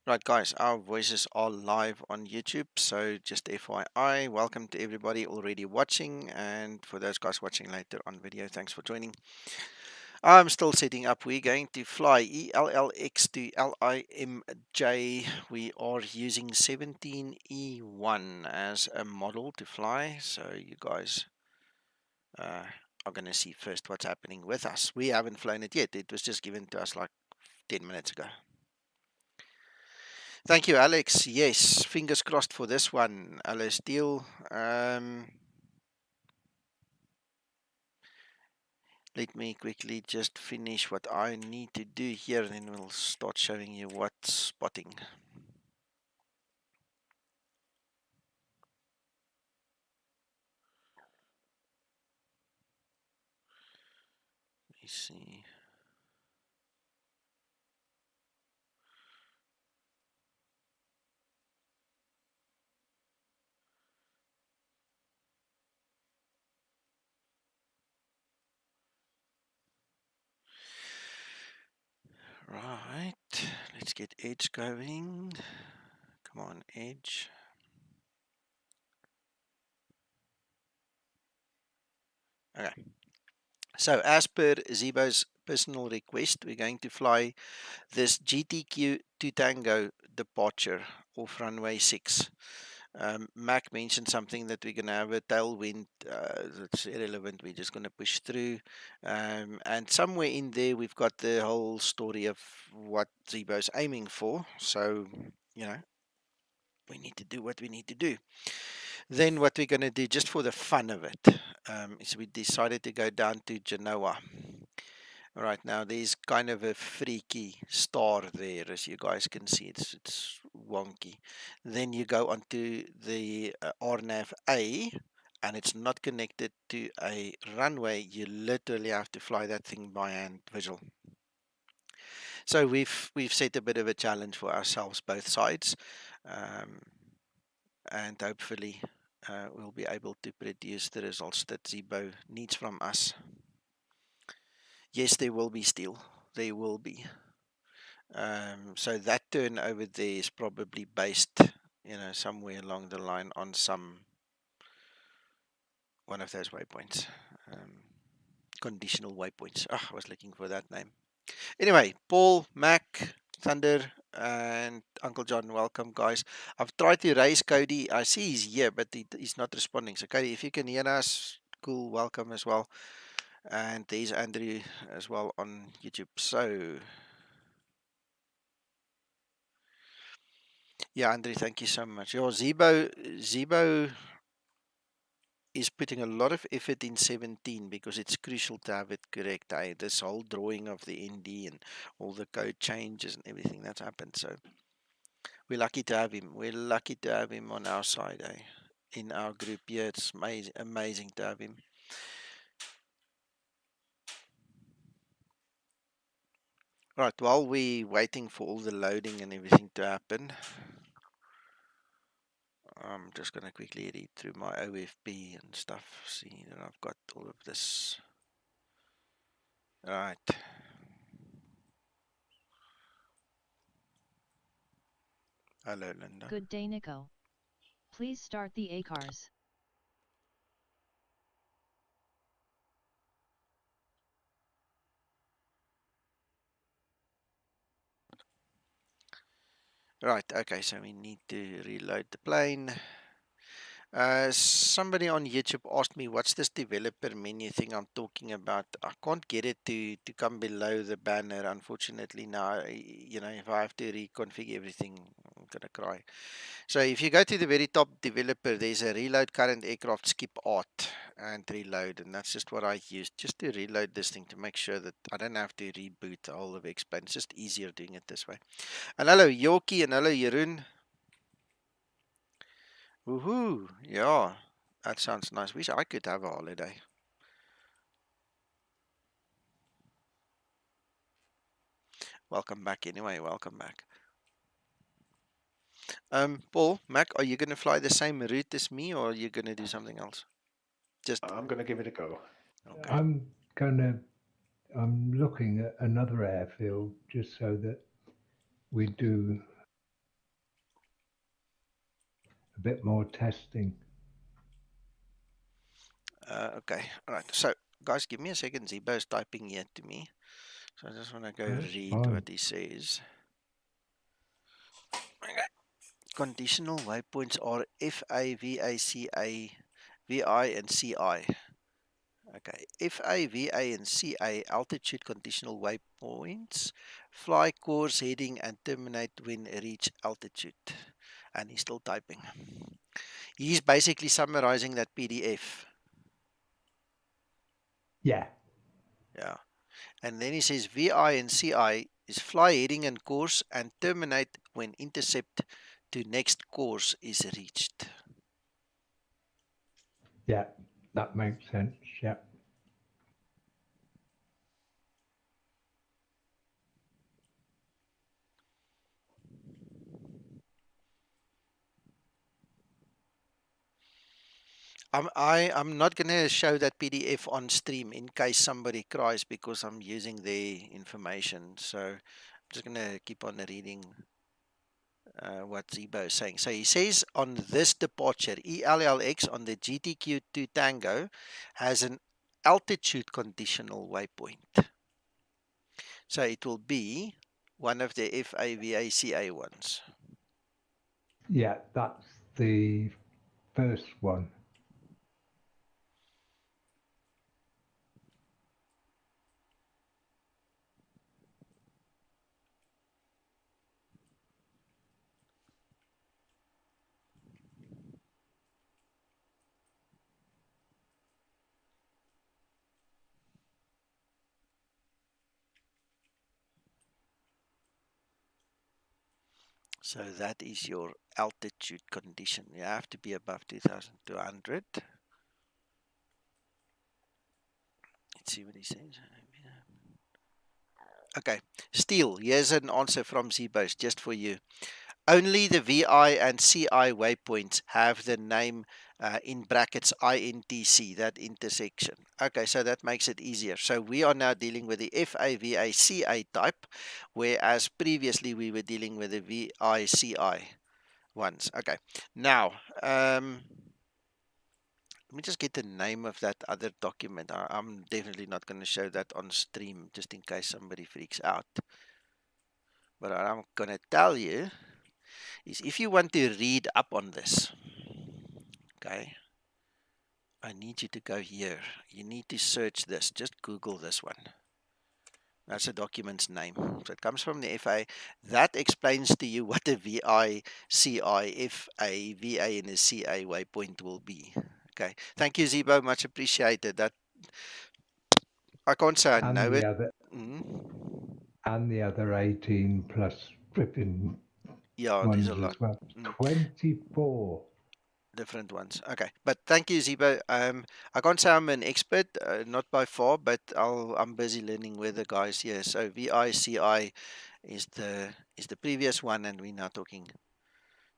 Right, guys, our voices are live on YouTube, so just FYI, welcome to everybody already watching, and for those guys watching later on video, thanks for joining. I'm still setting up. We're going to fly ELLX to LIMJ. We are using 17E1 as a model to fly, so you guys are going to see first what's happening with us. We haven't flown it yet. It was just given to us like 10 minutes ago. Thank you, Alex. Yes, fingers crossed for this one, Alice Deal. Let me quickly just finish what I need to do here, and then we'll start showing you what's spotting. Let me see. Right, let's get Edge going. Come on, Edge. Okay. So as per Zibo's personal request, we're going to fly this GTQ to Tango departure off runway 6. Mac mentioned something that we're going to have a tailwind. That's irrelevant. We're just going to push through. And somewhere in there, we've got the whole story of what Zibo's aiming for. So, you know, we need to do what we need to do. Then what we're going to do, just for the fun of it, is we decided to go down to Genoa. Right now, there's kind of a freaky star there, as you guys can see. It's wonky. Then you go onto the RNAV A, and it's not connected to a runway. You literally have to fly that thing by hand, visual. So we've set a bit of a challenge for ourselves, both sides, um, and hopefully we'll be able to produce the results that Zibo needs from us. Yes, there will be steel. There will be. So that turn over there is probably based, somewhere along the line on one of those waypoints, conditional waypoints. I was looking for that name. Anyway, Paul, Mac, Thunder, and Uncle John, welcome, guys. I've tried to raise Cody. I see he's here, but he's not responding. So, Cody, if you can hear us, cool, welcome as well. And there's Andrew as well on YouTube. So, yeah, Andrew, thank you so much. Your Zibo is putting a lot of effort in 17 because it's crucial to have it correct. This whole drawing of the ND and all the code changes and everything that's happened. So we're lucky to have him. We're lucky to have him on our side, in our group. Yeah, it's amazing to have him. Right, while we're waiting for all the loading and everything to happen, I'm just going to quickly read through my OFP and stuff, see that I've got all of this. Right. Hello, Linda. Good day, Nico. Please start the ACARS. Right, okay, so we need to reload the plane. Somebody on YouTube asked me, what's this developer menu thing I'm talking about? I can't get it to come below the banner, unfortunately. Now, if I have to reconfigure everything, I'm going to cry. So if you go to the very top developer, there's a reload current aircraft, skip art and reload. And that's just what I use, just to reload this thing to make sure that I don't have to reboot the whole of X-Plane. It's just easier doing it this way. And hello, Yoki, and hello, Jeroen. Woohoo! Yeah, that sounds nice. Wish I could have a holiday. Welcome back anyway. Welcome back. Paul, Mac, are you going to fly the same route as me, or are you going to do something else? Just I'm going to give it a go. okay. I'm looking at another airfield just so that we do a bit more testing. Okay, all right. So, guys, give me a second. Zibo is typing here to me. So I just want to go That's read fine. what he says. Okay. Conditional waypoints are FA, VA, CA, VI, and CI. Okay, FA, VA, and CA altitude conditional waypoints fly course, heading, and terminate when reach altitude. And he's still typing. He's basically summarizing that PDF. Yeah, Yeah. And then he says VI and CI is fly, heading, and course, and terminate when intercept to next course is reached. yeah, that makes sense. Yeah. I'm not going to show that PDF on stream in case somebody cries because I'm using their information. So I'm just going to keep on reading what Zibo is saying. So he says on this departure, ELLX on the GTQ2 Tango has an altitude conditional waypoint. So it will be one of the FAVACA ones. Yeah, that's the first one. So that is your altitude condition. You have to be above 2,200. Let's see what he says. Okay, Steel, here's an answer from Zebos just for you. Only the VI and CI waypoints have the name in brackets INTC, that intersection. Okay, so that makes it easier. So we are now dealing with the FAVACA type, whereas previously we were dealing with the VICI ones. Okay, now let me just get the name of that other document. I'm definitely not going to show that on stream just in case somebody freaks out. But what I'm going to tell you is if you want to read up on this, okay, I need you to go here. You need to search this. Just Google this one. That's the document's name. So it comes from the FA. That explains to you what a VI, CI, FA, VA, and a CA waypoint will be. Okay. Thank you, Zibo. Much appreciated. That I can't say I And know the it. other Mm. and the other 18 plus flipping Yeah, there's a ones lot. as well. Mm. 24. Different ones. Okay, but thank you, Zibo. I can't say I'm an expert, not by far, but I'm busy learning with the guys here. So VICI is the previous one, and we're now talking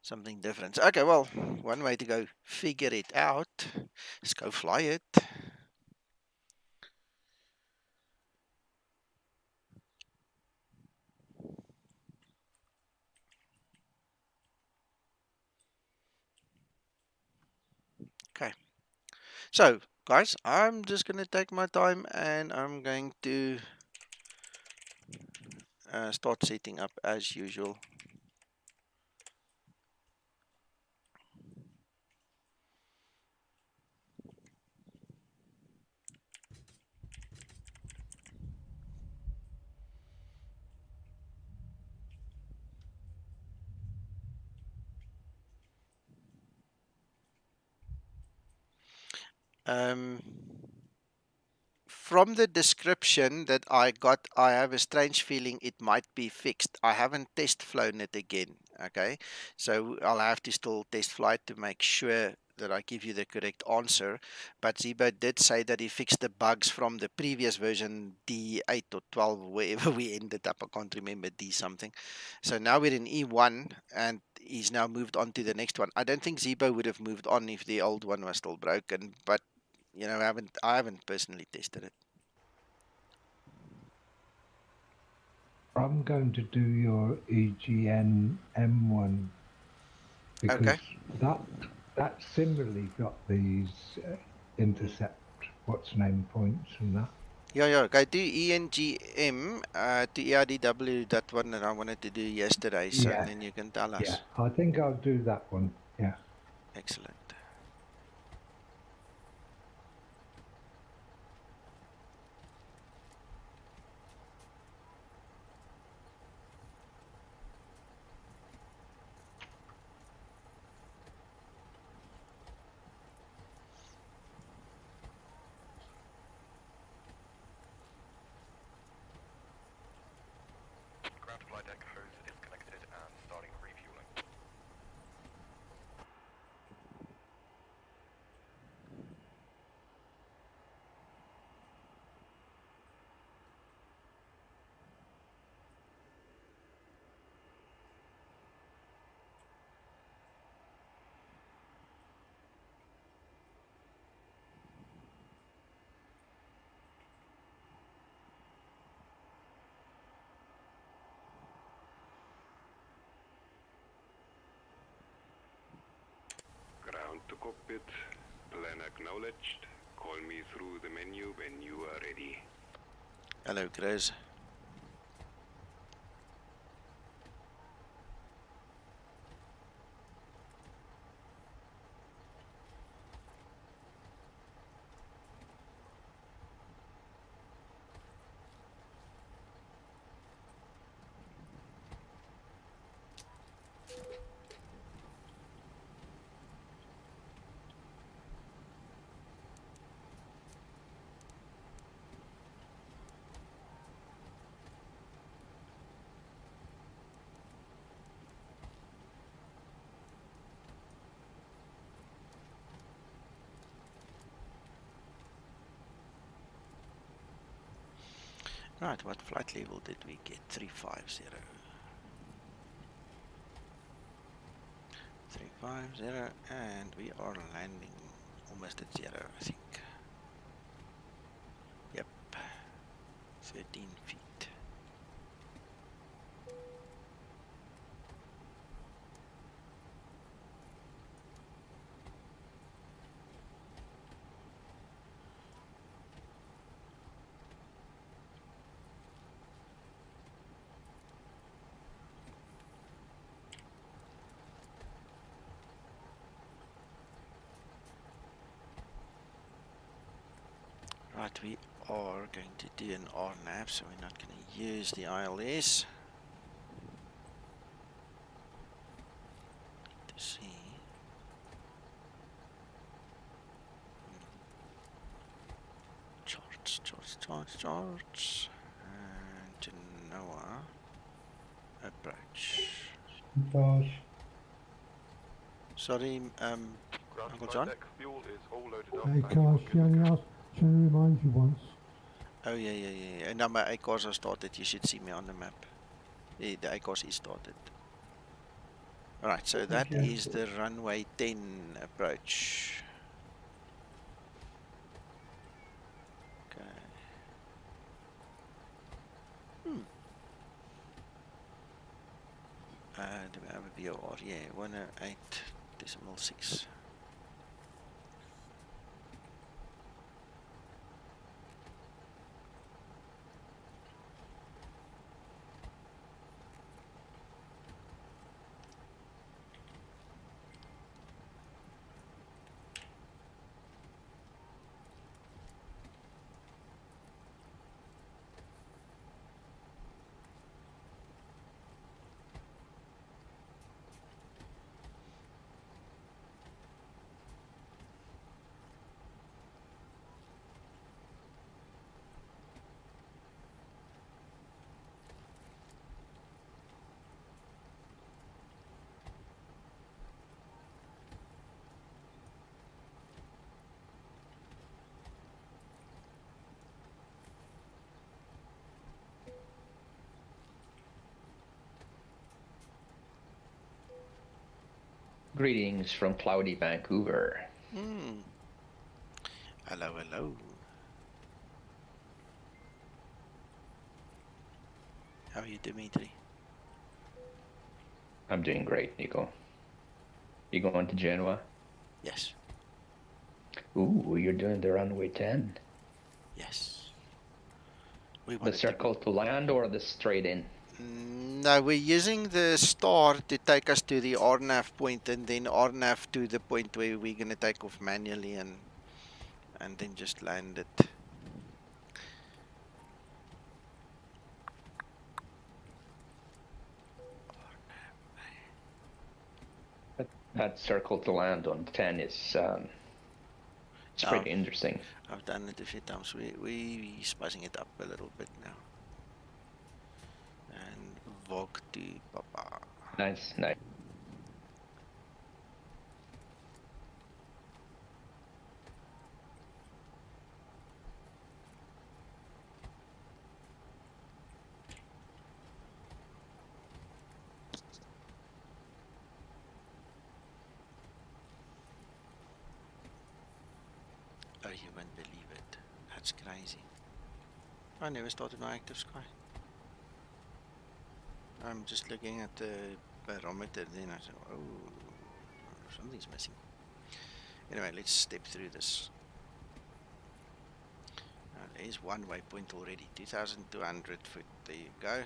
something different. Okay, well, one way to go figure it out is go fly it. Okay, so guys, I'm just gonna take my time and I'm going to start setting up as usual. Um, from the description that I got, I have a strange feeling it might be fixed. I haven't test flown it again. Okay, so I'll have to still test flight to make sure that I give you the correct answer. But Zibo did say that he fixed the bugs from the previous version, D8 or 12, wherever we ended up. I can't remember, D something. So now we're in E1 and he's now moved on to the next one. I don't think Zibo would have moved on if the old one was still broken, but I haven't personally tested it. I'm going to do your EGN M1 because Okay. That similarly got these intercept what's name points and that. Yeah. I do ENGM to ERDW, that one that I wanted to do yesterday. So Yeah, then you can tell yeah. us. I think I'll do that one. Yeah. Excellent. Ground flight deck hose disconnected and starting refueling. Ground to cockpit. Plan acknowledged. Call me through the menu when you are ready. Hello, Chris. Right, what flight level did we get? 350. 350, and we are landing almost at 0, I think. Yep, 13 feet. Right, we are going to do an RNAV, so we're not going to use the ILS. To see. Charts. And Genoa approach. Sorry, Ground Uncle flight John? deck fuel is all loaded up. Hey, and you Carl, are she good to only go. asked, she only reminds you once. Oh, yeah. And now my ACARS are started. You should see me on the map. The ACARS is started. Alright, so that is the runway 10 approach. Okay. Do we have a VOR? Yeah, 108.6. Greetings from cloudy Vancouver. Hello. How are you, Dimitri? I'm doing great, Nico. You going to Genoa? Yes. Ooh, you're doing the runway 10. Yes. We The want to circle to land or the straight in? No, we're using the star to take us to the RNAV point, and then RNAV to the point where we're going to take off manually and then just land it. That circle to land on 10 is it's Yeah, pretty interesting. I've done it a few times. We spicing it up a little bit now. And Vog to Papa. Nice, nice. Oh, you won't believe it. That's crazy. I never started my active sky. I'm just looking at the barometer, then I said, oh, something's missing. Anyway, let's step through this. There's one waypoint already, 2,200 foot. There you go.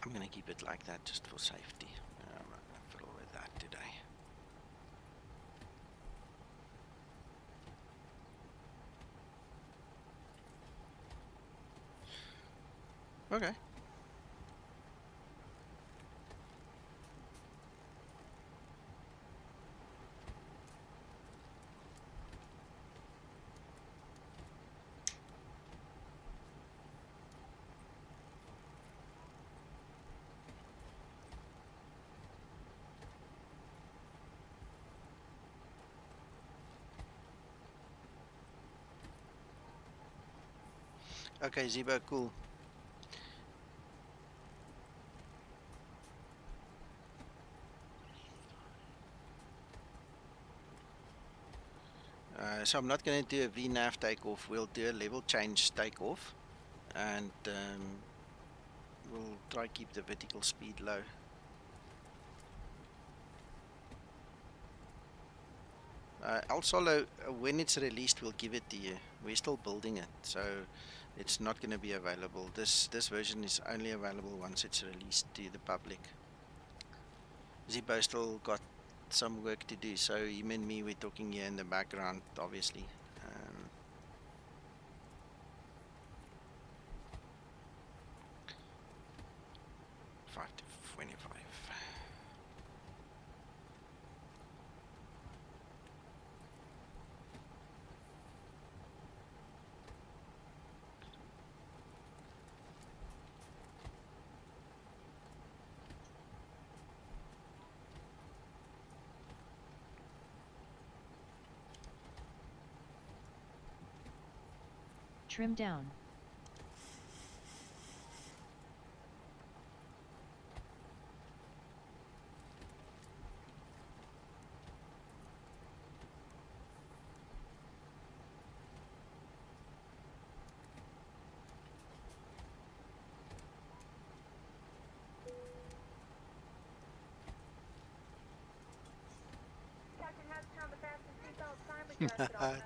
I'm gonna keep it like that just for safety. I'm not gonna fiddle with that today. Okay. Okay, Zibo, cool. So I'm not going to do a VNAV takeoff. We'll do a level change takeoff, and we'll try keep the vertical speed low. El Solo, when it's released, we'll give it to you. We're still building it, so it's not going to be available. This version is only available once it's released to the public. Zibo still got some work to do, so him and me, we're talking here in the background, obviously. 5 to 25. Trim down.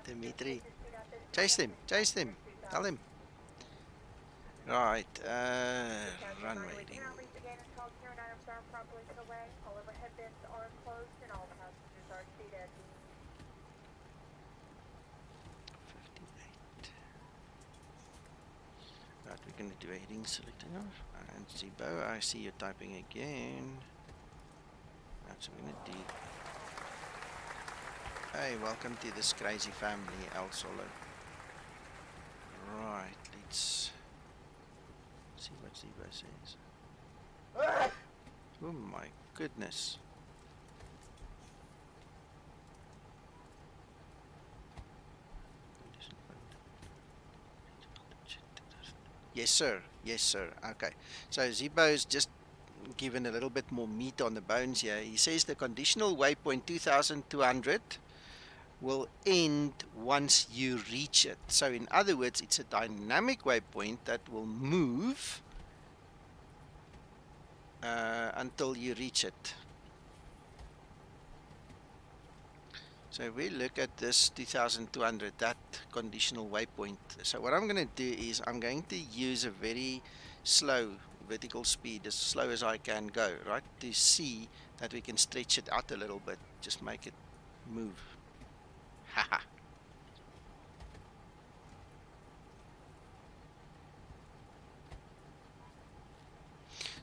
Dimitri. Chase them, chase them. Tell them. Right, runway reading. Right, we're going to do a heading selecting off. And Zibo, I see you typing again. That's what we're going to do. Hey, welcome to this crazy family, El Solo. Right, let's see what Zibo says. Oh my goodness. Yes, sir. Yes, sir. Okay. So Zibo's just given a little bit more meat on the bones here. He says the conditional waypoint 2200 will end once you reach it. So in other words, it's a dynamic waypoint that will move until you reach it. So if we look at this 2200, that conditional waypoint. So what I'm going to do is I'm going to use a very slow vertical speed, as slow as I can go, right? To see that we can stretch it out a little bit. Just make it move. Haha.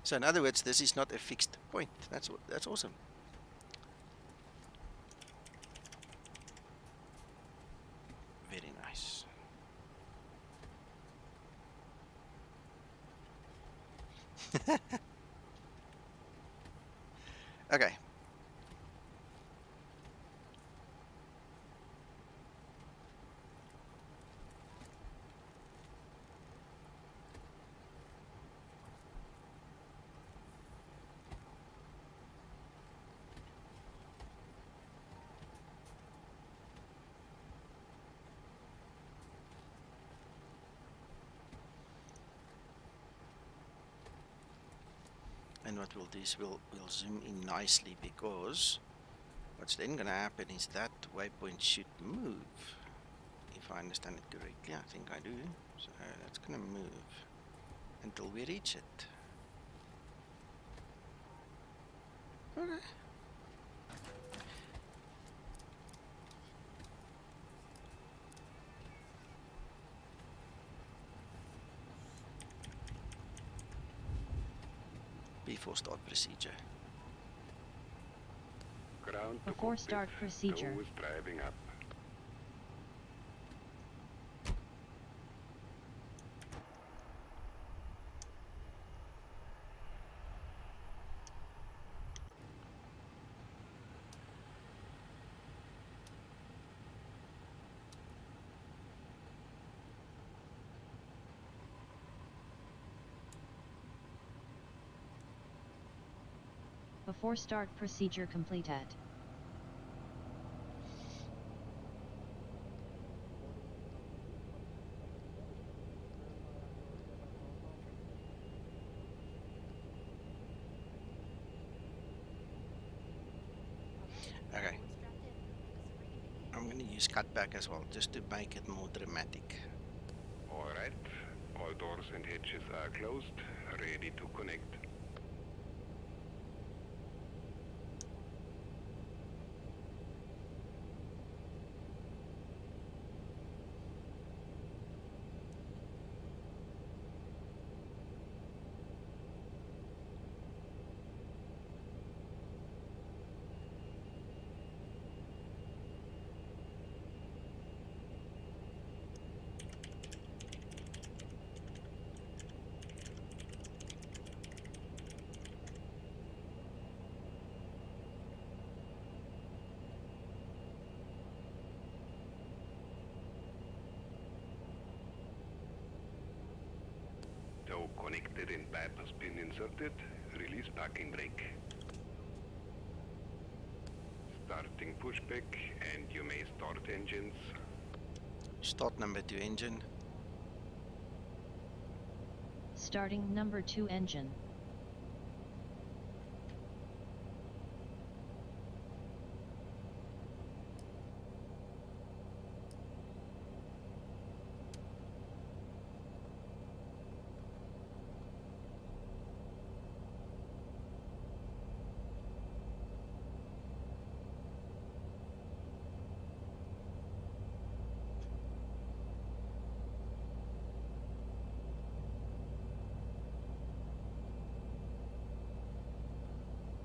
So in other words, this is not a fixed point. That's awesome. Very nice. Okay. And what we'll do is we'll zoom in nicely, because what's then going to happen is that waypoint should move. If I understand it correctly, I think I do. So that's going to move until we reach it. Okay. Before start procedure. Ground to Before cockpit. start procedure. Nose driving up. Before start procedure completed. Okay. I'm going to use cutback as well, just to make it more dramatic. Alright. All doors and hatches are closed. Ready to connect. Tow connected and bypass pin inserted. Release parking brake. Starting pushback, and you may start engines. Start number 2 engine. Starting number 2 engine.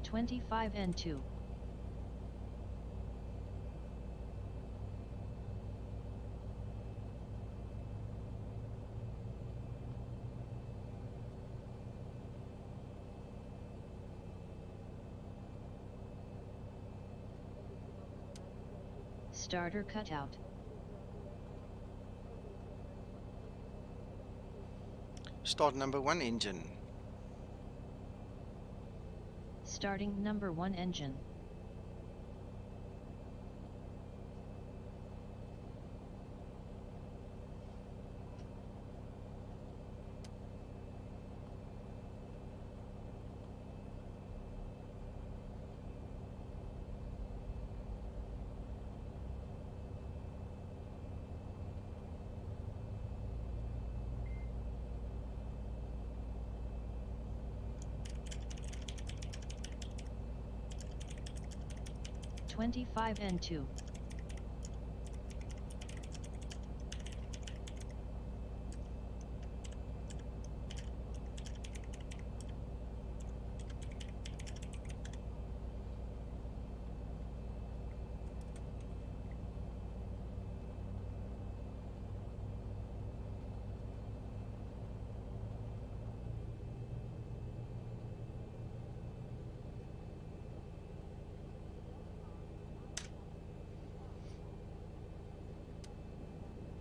25 and 2. Starter cutout. Start number 1 engine. Starting number 1 engine. $25 and 2.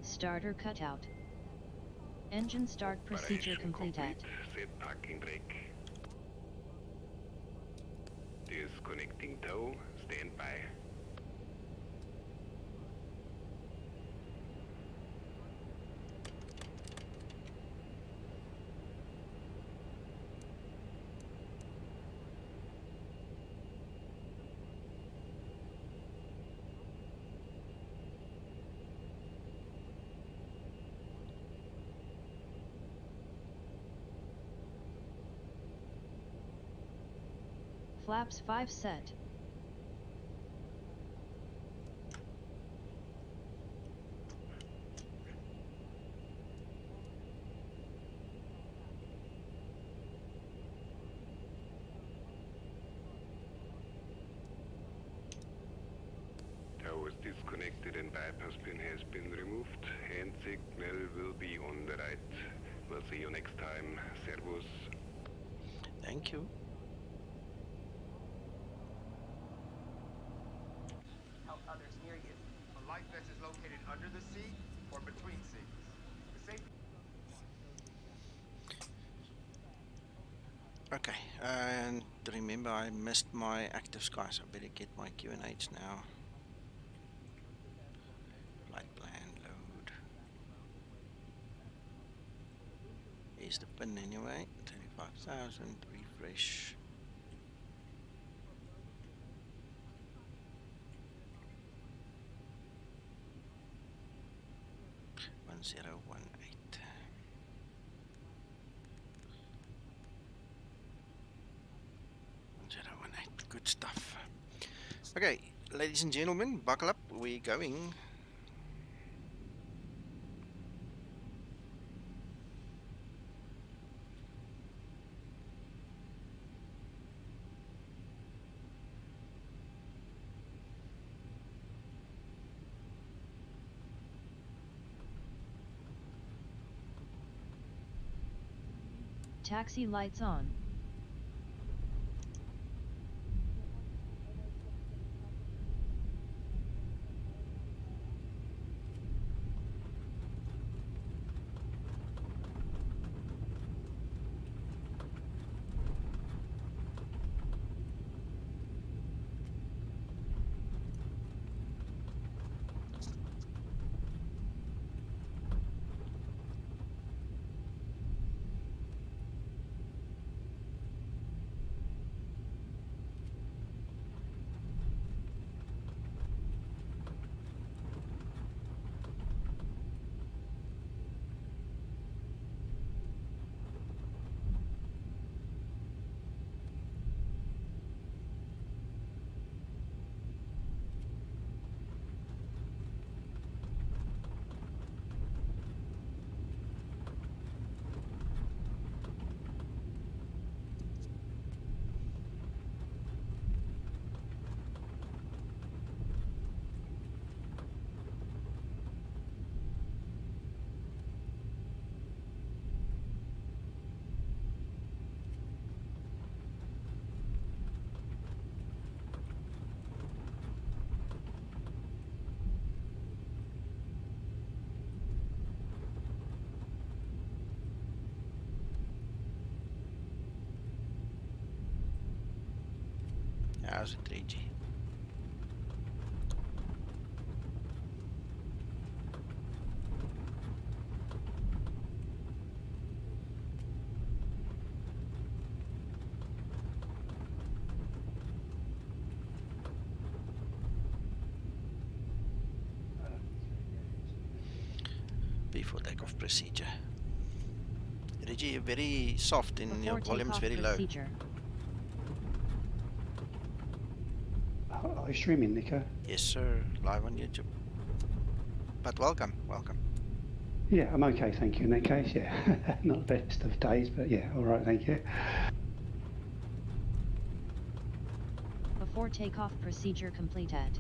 Starter cutout. Engine start procedure Preparation completed. Set parking brake. Disconnecting tow. Stand by. Flaps 5 set. Tow is disconnected and bypass pin has been removed. Hand signal will be on the right. We'll see you next time. Servus. Thank you. Help others near you. A life vest is located under the seat or between seats. The safety. Okay, and remember I missed my active sky, so I better get my QNH now. Flight plan load. Here's the pin anyway. 35,000. Refresh. One 1018. Good stuff. Okay, ladies and gentlemen, buckle up. We're going. Taxi lights on. How's it, Reggie? Before takeoff procedure. Reggie, you're very soft and your Before volume's takeoff very low. procedure. Are you streaming, Nico? Yes, sir. Live on YouTube. But welcome, welcome. Yeah, I'm okay, thank you. In that case, yeah, not the best of days, but yeah, all right, thank you. Before takeoff procedure completed.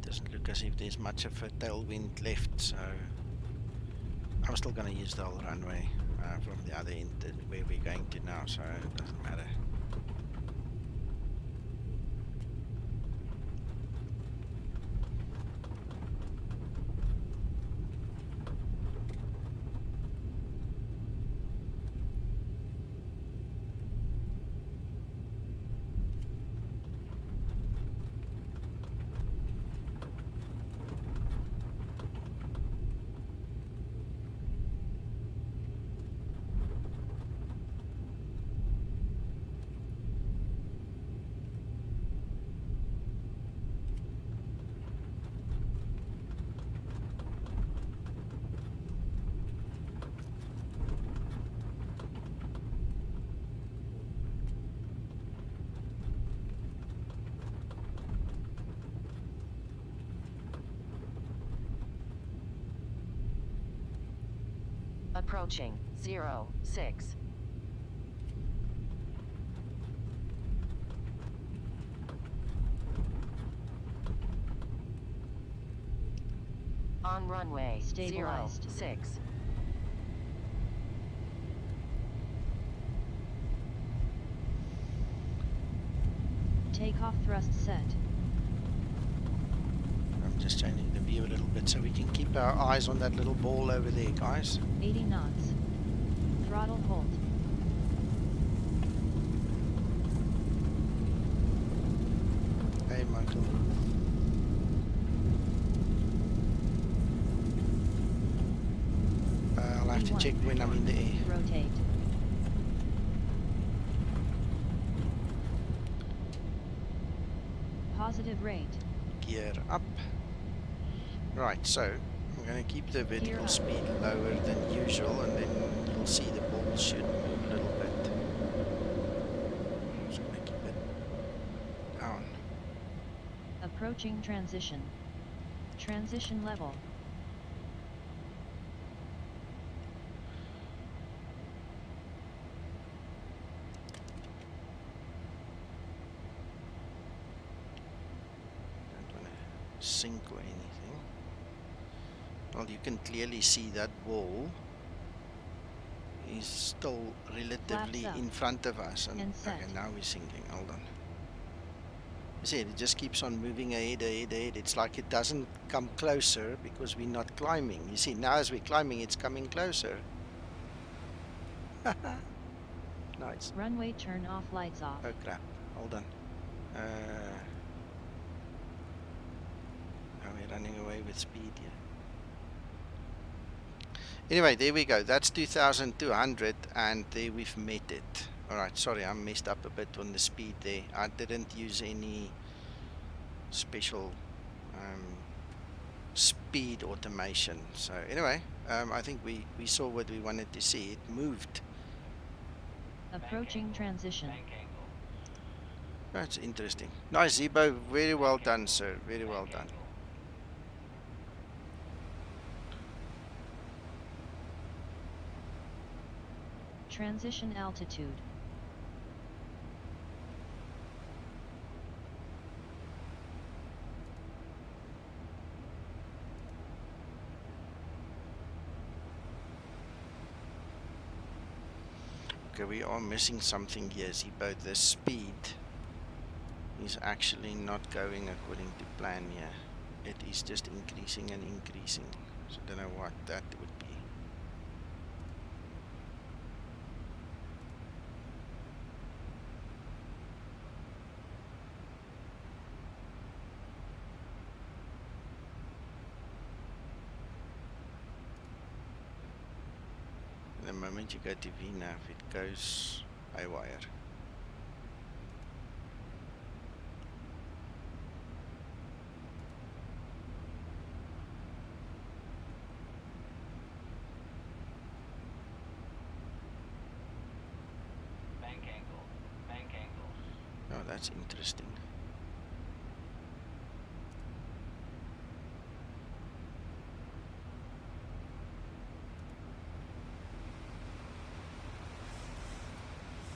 Doesn't look as if there's much of a tailwind left, so I'm still going to use the whole runway from the other end where we're going to now, so it doesn't matter. Approaching 06. On runway Stabilized. 06. Takeoff thrust set. I'm just changing the view a little bit so we can keep our eyes on that little ball over there, guys. 80 knots. Throttle hold. Hey, Michael. I'll have to check when I'm in the air. Rotate. Positive rate. Gear up. Right, so I'm going to keep the vertical up. speed lower than usual, and then you'll see the ball should move a little bit. I'm just going to keep it down. Approaching transition. Transition level. Don't want to sink or anything. Well, you can clearly see that ball is still relatively Flaps up. in front of us. And And set. okay, now we're sinking. Hold on. You see, it just keeps on moving ahead, ahead, ahead. It's like it doesn't come closer because we're not climbing. You see, now as we're climbing, it's coming closer. Nice. Runway turn off, lights off. Oh crap. Hold on. Are we running away with speed here? Anyway, there we go. That's 2,200 and there we've met it. Alright, sorry, I messed up a bit on the speed there. I didn't use any special speed automation. So anyway, I think we saw what we wanted to see. It moved. Approaching transition. That's interesting. Nice, Zibo. Very well done, sir. Very well done. Transition altitude. Okay, we are missing something here, Zibo. The speed is actually not going according to plan here. It is just increasing and increasing. So I don't know what that would be. The moment you go to VNav, it goes haywire. Bank angle. Oh, that's interesting.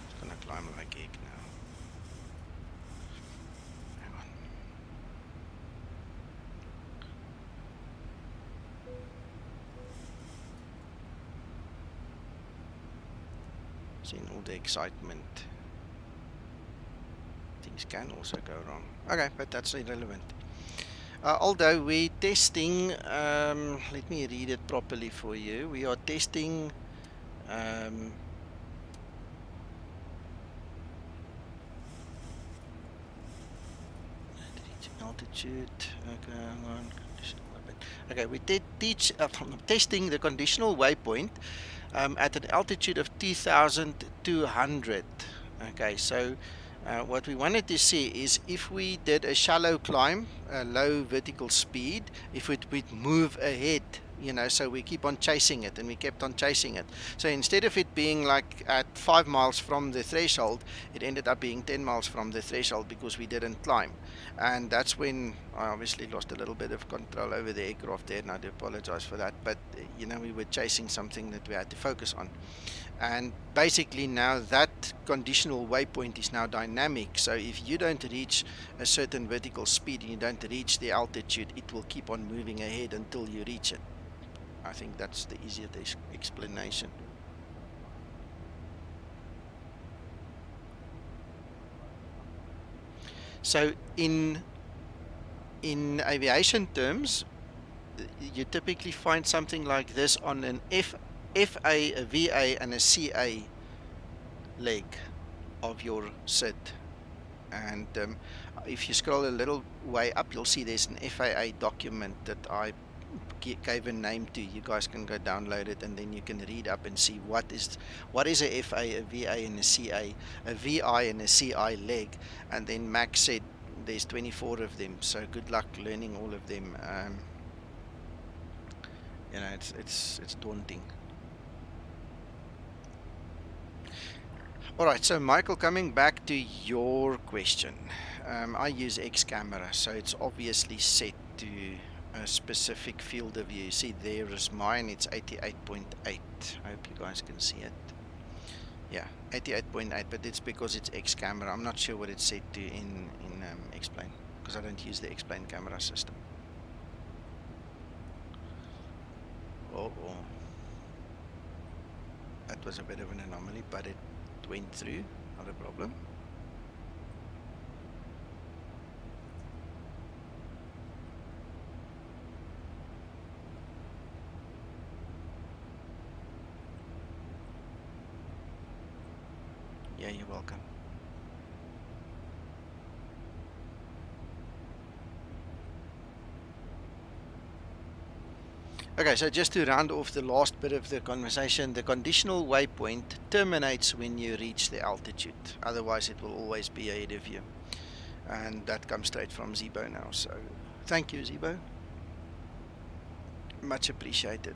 It's gonna climb like egg now. Hang on. Seeing all the excitement. Things can also go wrong. Okay, but that's irrelevant. Although we're testing, let me read it properly for you. We are testing altitude. Okay, hang on. Conditional waypoint. Okay, we testing the conditional waypoint at an altitude of 2,200. Okay, so what we wanted to see is if we did a shallow climb, a low vertical speed, if it would move ahead, you know, so we keep on chasing it, and we kept on chasing it. So instead of it being like at 5 miles from the threshold, it ended up being 10 miles from the threshold because we didn't climb. And that's when I obviously lost a little bit of control over the aircraft there, and I do apologize for that. But you know, we were chasing something that we had to focus on. And basically now that conditional waypoint is now dynamic, so if you don't reach a certain vertical speed and you don't reach the altitude, it will keep on moving ahead until you reach it. I think that's the easiest explanation. So in aviation terms, you typically find something like this on an FA, a VA, and a CA leg of your SID. And if you scroll a little way up, you'll see there's an FAA document that I gave a name to. You guys can go download it, and then you can read up and see what is a FA, a VA, and a CA, a VI, and a CI leg. And then Max said there's 24 of them. So good luck learning all of them. You know, it's daunting. All right, so Michael, coming back to your question, I use X camera, so it's obviously set to a specific field of view. See, there is mine, it's 88.8. I hope you guys can see it. Yeah, 88.8, but it's because it's X camera. I'm not sure what it's set to in X-Plane, because I don't use the X-Plane camera system. Oh, that was a bit of an anomaly, but it went through, not a problem. Yeah, you're welcome. Okay, so just to round off the last bit of the conversation, the conditional waypoint terminates when you reach the altitude. Otherwise, it will always be ahead of you. And that comes straight from Zibo now. So thank you, Zibo. Much appreciated.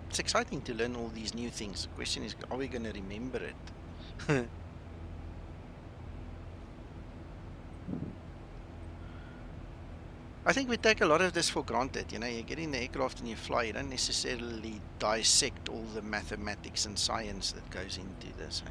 It's exciting to learn all these new things. The question is, are we going to remember it? I think we take a lot of this for granted. You know, you get in the aircraft and you fly. You don't necessarily dissect all the mathematics and science that goes into this.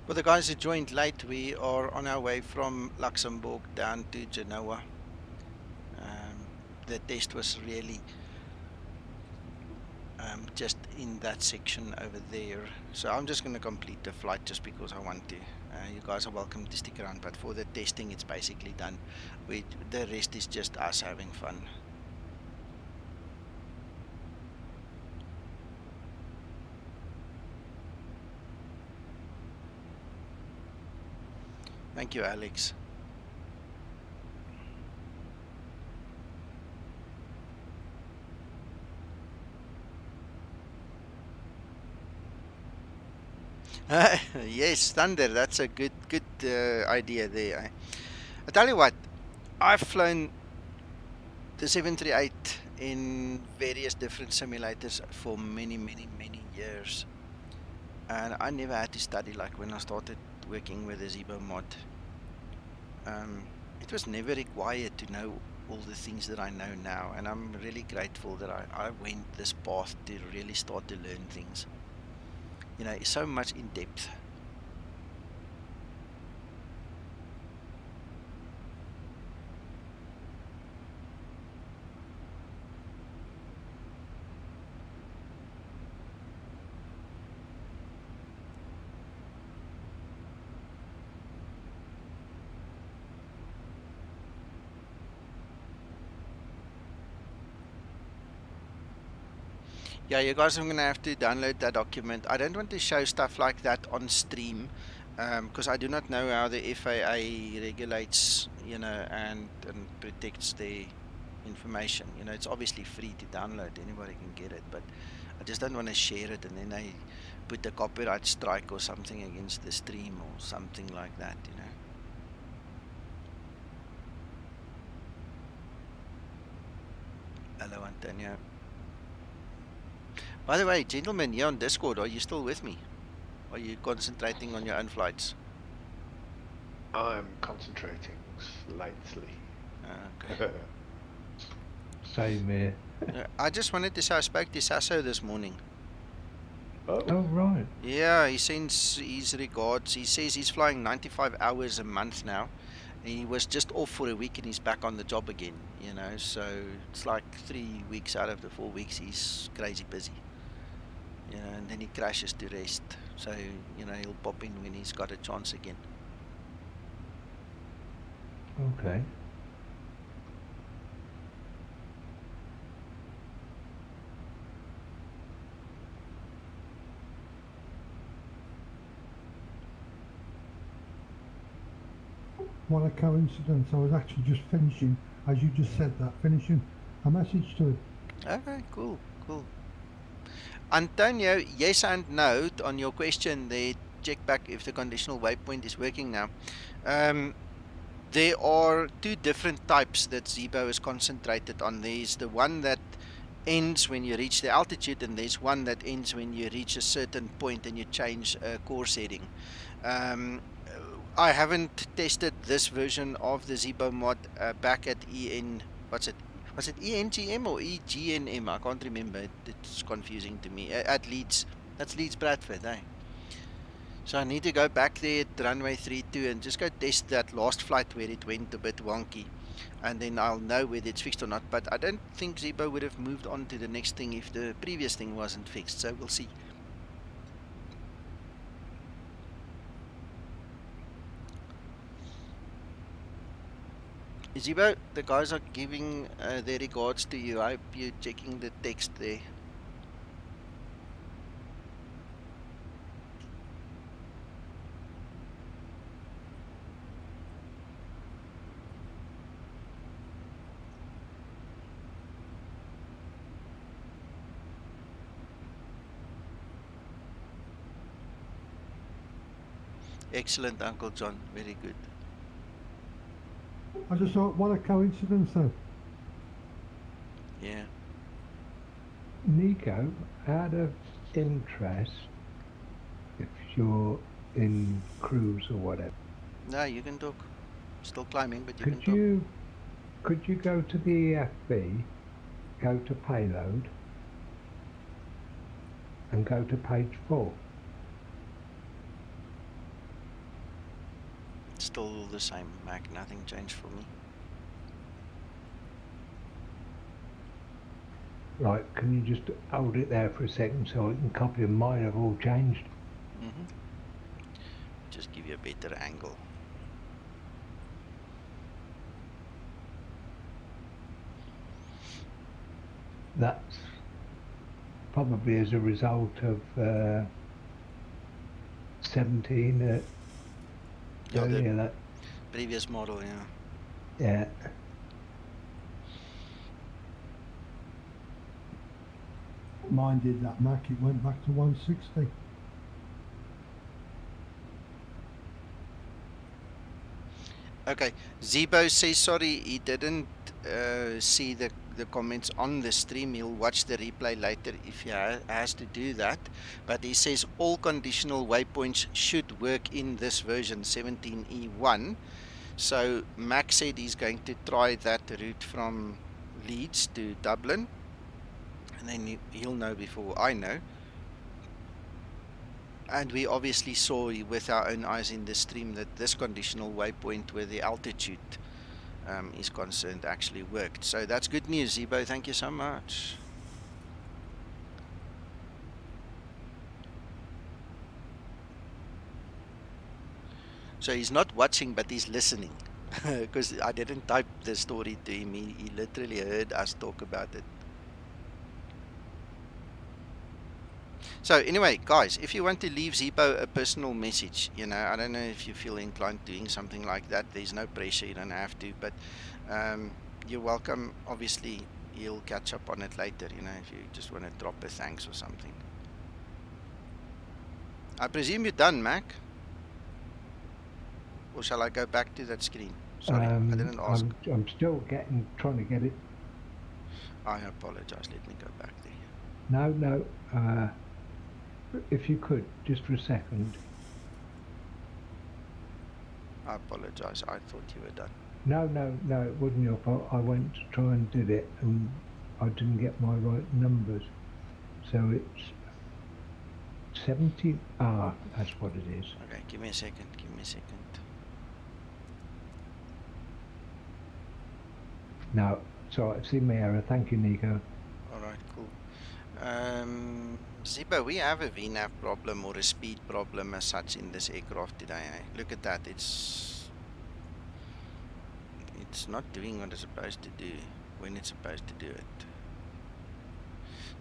For the guys who joined late, we are on our way from Luxembourg down to Genoa. The test was really just in that section over there. So I'm just going to complete the flight just because I want to. You guys are welcome to stick around, but for the testing it's basically done. The rest is just us having fun. Thank you, Alex. Yes, Thunder, that's a good idea there. I tell you what, I've flown the 738 in various different simulators for many years, and I never had to study like when I started working with the Zibo mod. It was never required to know all the things that I know now, and I'm really grateful that I went this path to really start to learn things. You know, so much in depth. Yeah, you guys are going to have to download that document. I don't want to show stuff like that on stream because I do not know how the FAA regulates, you know, and protects their information. You know, it's obviously free to download. Anybody can get it, but I just don't want to share it and then they put a copyright strike or something against the stream or something like that, you know. Hello, Antonio. By the way, gentlemen, here on Discord, are you still with me? Are you concentrating on your own flights? I'm concentrating slightly. Okay. Same here. I just wanted to say I spoke to Sasso this morning. Oh, right. Yeah, he sends his regards. He says he's flying 95 hours a month now. He was just off for a week and he's back on the job again, you know. So it's like 3 weeks out of the 4 weeks he's crazy busy. You know, and then he crashes to rest. So, you know, he'll pop in when he's got a chance again. Okay. What a coincidence. I was actually just finishing, as you just said that, finishing a message to him. Okay, cool. Antonio, yes and no on your question there. Check back if the conditional waypoint is working now. The There are two different types that Zibo is concentrated on. There's the one that ends when you reach the altitude, and there's one that ends when you reach a certain point and you change course heading. I haven't tested this version of the Zibo mod back at what's it? Was it ENGM or EGNM? I can't remember. It's confusing to me. At Leeds. That's Leeds Bradford, eh? So I need to go back there at runway 32 and just go test that last flight where it went a bit wonky. And then I'll know whether it's fixed or not. But I don't think Zibo would have moved on to the next thing if the previous thing wasn't fixed. So we'll see. Zibo, the guys are giving their regards to you. I hope you're checking the text there. Excellent, Uncle John. Very good. I just thought, what a coincidence though. Yeah. Nico, out of interest, if you're in cruise or whatever. No, you can talk. Still climbing, but you could can talk. Could you go to the EFB, go to payload, and go to page 4? Still the same, Mac. Nothing changed for me. Right, can you just hold it there for a second so I can copy them? Mine have all changed. Just give you a better angle. That's probably as a result of 17 earlier, that previous model, yeah. Yeah. Mine did that, Mac. It went back to 160. Okay, Zibo says sorry he didn't see the comments on the stream. He'll watch the replay later if he has to do that. But he says all conditional waypoints should work in this version 17E1. So Max said he's going to try that route from Leeds to Dublin, and then he'll know before I know. And we obviously saw with our own eyes in the stream that this conditional waypoint where the altitude is concerned actually worked. So that's good news, Zibo. Thank you so much. So he's not watching, but he's listening. Because I didn't type the story to him. He literally heard us talk about it. So anyway, guys, if you want to leave Zibo a personal message, you know, I don't know if you feel inclined doing something like that. There's no pressure, you don't have to, but you're welcome. Obviously, you'll catch up on it later, you know, if you just want to drop a thanks or something. I presume you're done, Mac? Or shall I go back to that screen? Sorry, I didn't ask. I'm still trying to get it. I apologize. Let me go back there. No. If you could, just for a second. I apologize. I thought you were done. No, it wasn't your fault. I went to try and did it, and I didn't get my right numbers. So it's 70. That's what it is. Okay, give me a second. No, so I've seen my error. Thank you, Nico. Alright, cool. Zibo, we have a VNAV problem or a speed problem as such in this aircraft today. Eh? Look at that. It's not doing what it's supposed to do when it's supposed to do it.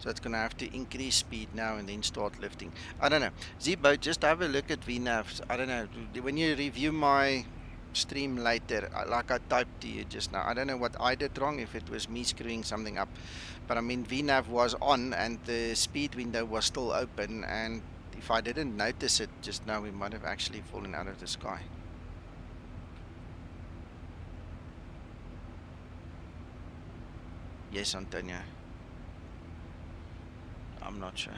So it's going to have to increase speed now and then start lifting. I don't know. Zibo, just have a look at VNAVs. I don't know. When you review my stream later, like I typed to you just now, I don't know what I did wrong, if it was me screwing something up. But I mean, VNAV was on and the speed window was still open. And if I didn't notice it just now, we might have actually fallen out of the sky. Yes, Antonio. I'm not sure.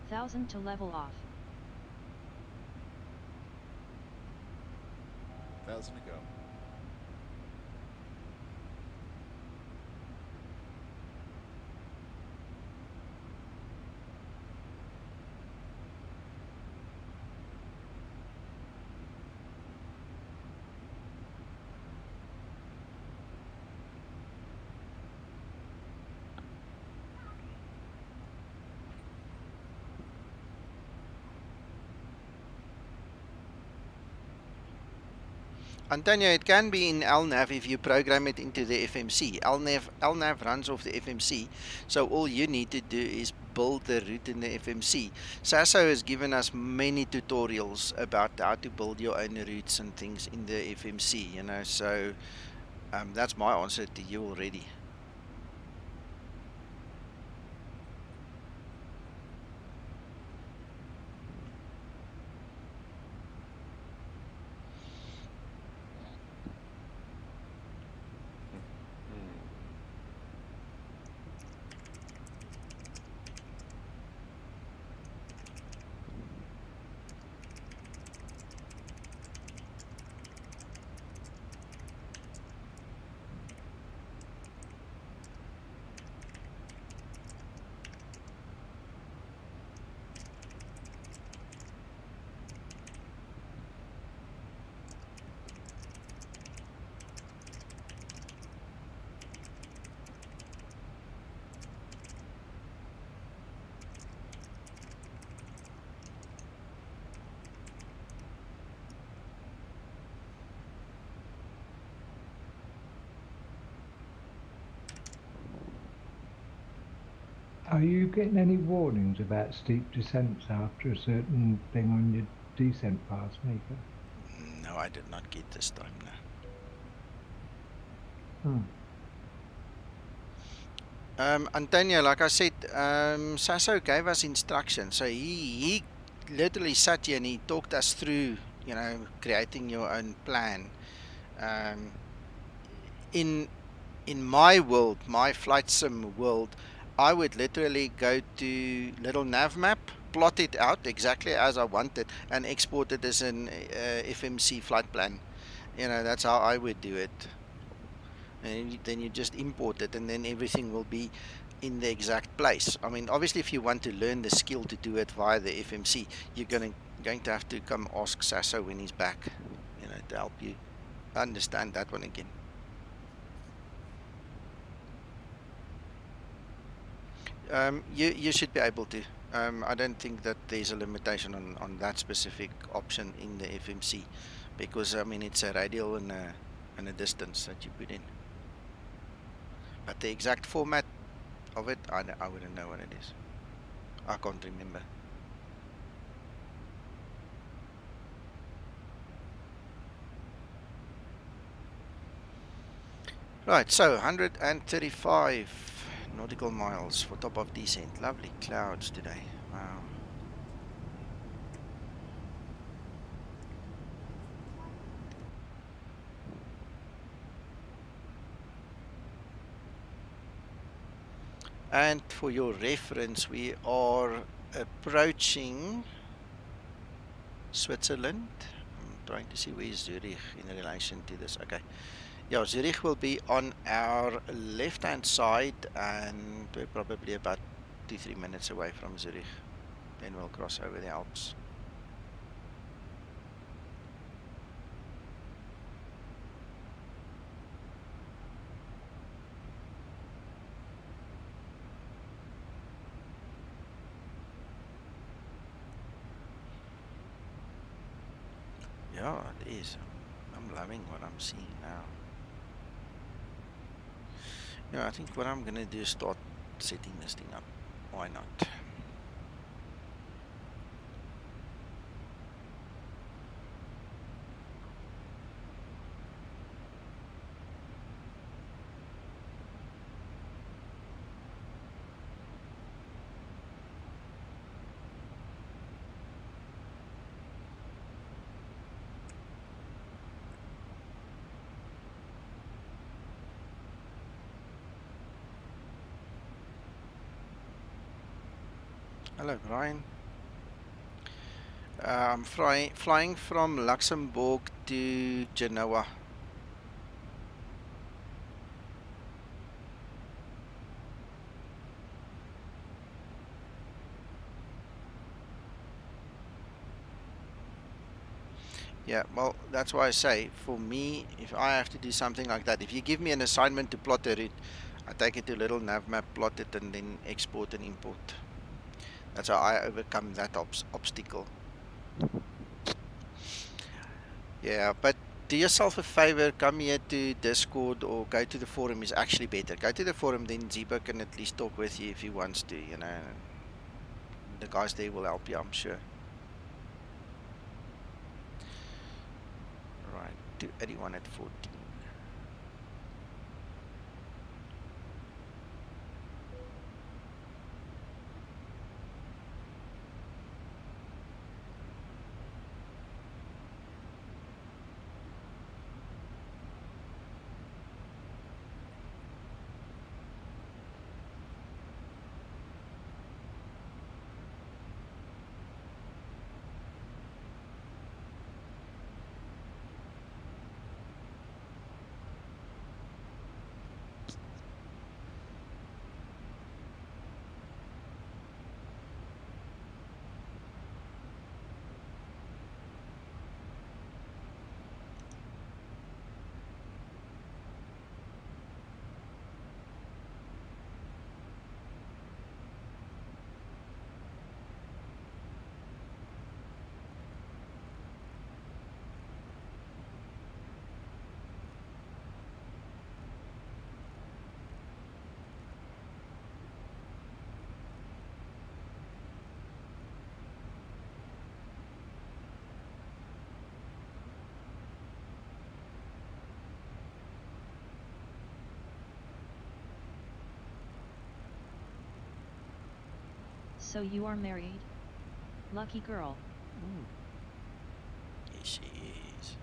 Thousand to level off. 1,000 to go. Antonio, it can be in LNAV if you program it into the FMC. LNAV runs off the FMC, so all you need to do is build the route in the FMC. Sasso has given us many tutorials about how to build your own routes and things in the FMC, you know, so that's my answer to you already. Are you getting any warnings about steep descents after a certain thing on your descent path, Mika? No, I did not get this time. No. Hmm. Antonio, like I said, Sasso gave us instructions. So he literally sat here and he talked us through, creating your own plan. Um, in in my world, my flight sim world, I would literally go to little nav map, plot it out exactly as I want it, and export it as an FMC flight plan. That's how I would do it. And then you just import it, and then everything will be in the exact place. I mean, obviously, if you want to learn the skill to do it via the FMC, you're going to have to come ask Sasso when he's back, to help you understand that one again. You should be able to. I don't think that there's a limitation on that specific option in the FMC, because I mean it's a radial and a distance that you put in. But the exact format of it, I wouldn't know what it is. I can't remember. Right, so 135 nautical miles for top of descent. Lovely clouds today. Wow. And for your reference, we are approaching Switzerland. I'm trying to see where is Zurich in relation to this. Okay. Yeah, Zurich will be on our left-hand side, and we're probably about 2-3 minutes away from Zurich. Then we'll cross over the Alps. Yeah, it is. I'm loving what I'm seeing now. Yeah, I think what I'm gonna do is start setting this thing up. Why not? Hello, Brian. I'm flying from Luxembourg to Genoa. Yeah, well, that's why I say, for me, if I have to do something like that, if you give me an assignment to plot a route, I take it to a little nav map, plot it, and then export and import. That's how I overcome that obstacle. Yeah, but do yourself a favor, come here to Discord or go to the forum is actually better. Go to the forum, then Zibo can at least talk with you if he wants to, The guys there will help you, I'm sure. Right, 281 at 14. So you are married? Lucky girl. Yes, she is.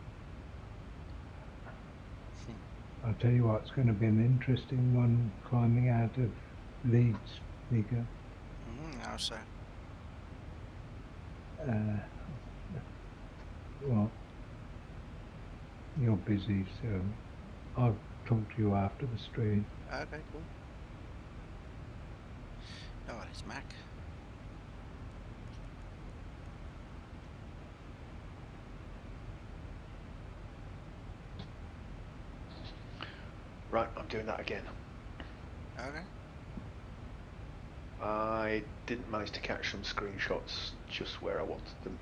I'll tell you what, it's going to be an interesting one climbing out of Leeds, Liga. How so? Well, you're busy, so I'll talk to you after the stream. Okay, cool. No worries, Mac. Right, I'm doing that again. Okay. I didn't manage to catch some screenshots just where I wanted them.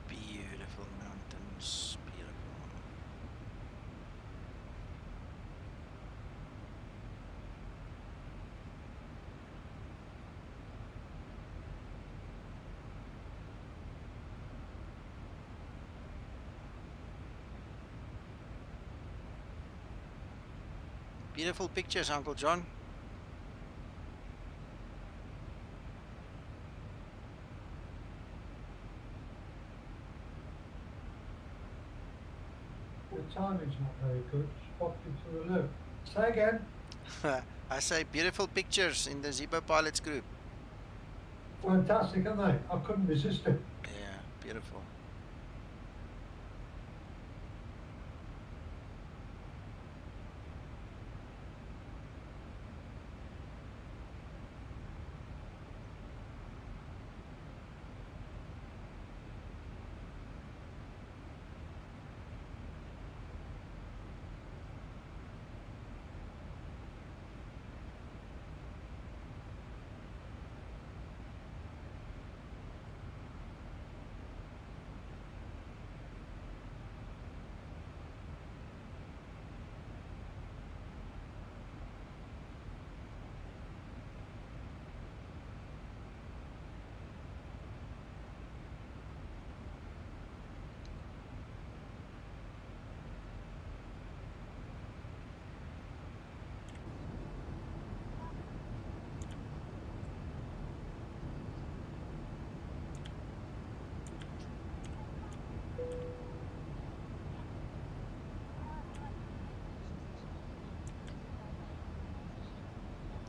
Beautiful mountains. Beautiful. Beautiful pictures, Uncle John. The timing's not very good. Just popped into the loop. Say again. I say beautiful pictures in the Zibo Pilots group. Fantastic, aren't they? I couldn't resist it. Yeah, beautiful.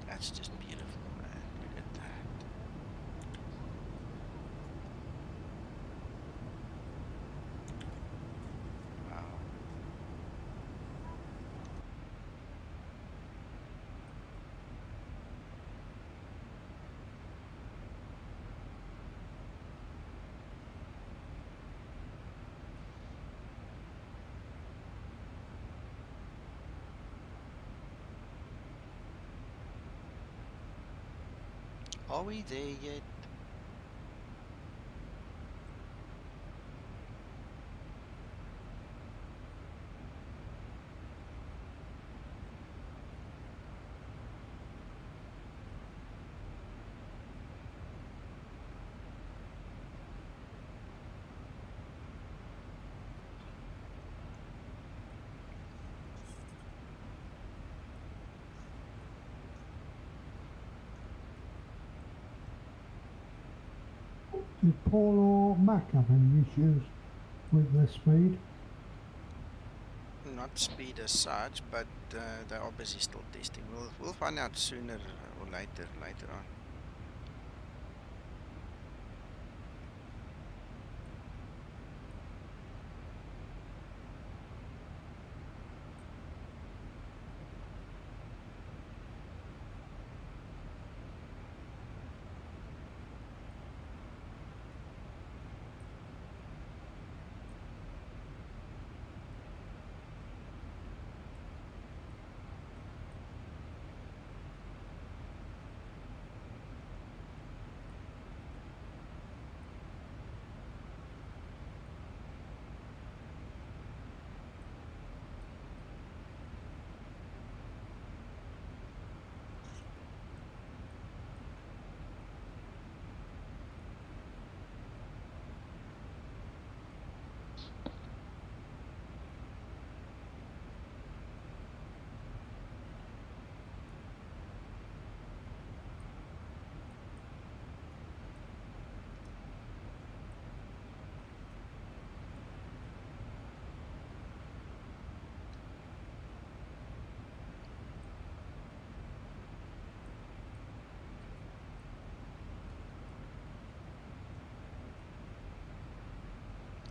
That's just beautiful, man. Look at that. Wow. Are we there yet? Did Paul or Mac have any issues with their speed? Not speed as such, but they're obviously still testing. We'll find out sooner or later on.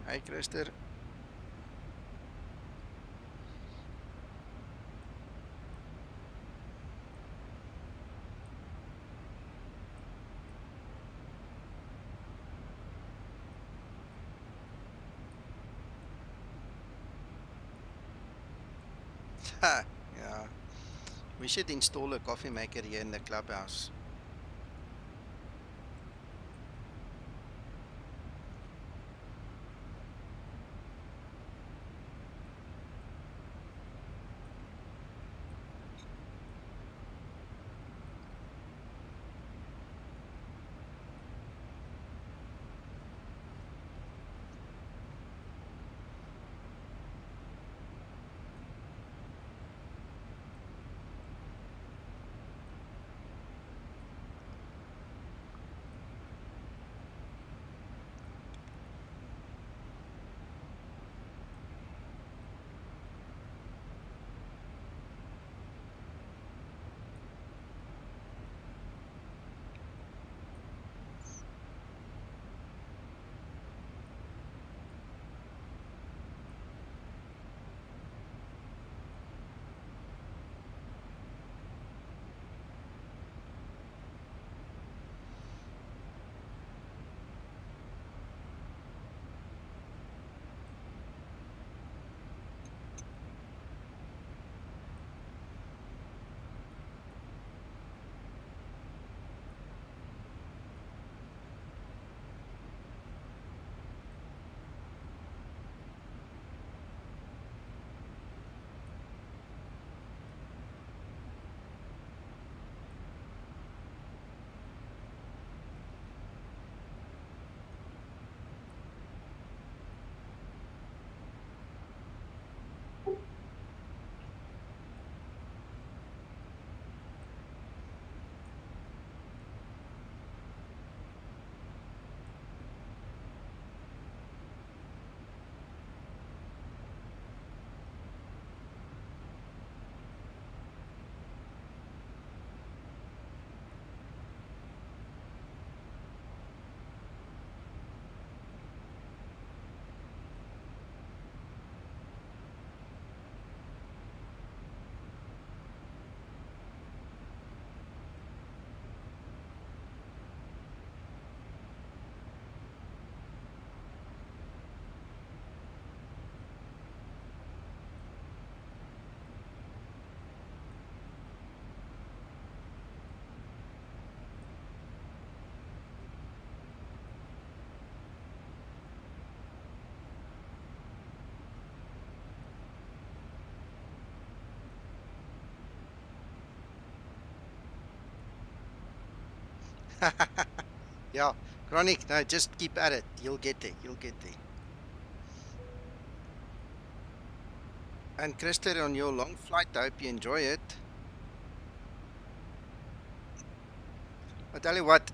Hey, Christer. Yeah. We should install a coffee maker here in the clubhouse. Yeah, Chronic, no, just keep at it. You'll get there. You'll get there. And Christer, on your long flight, I hope you enjoy it. I tell you what,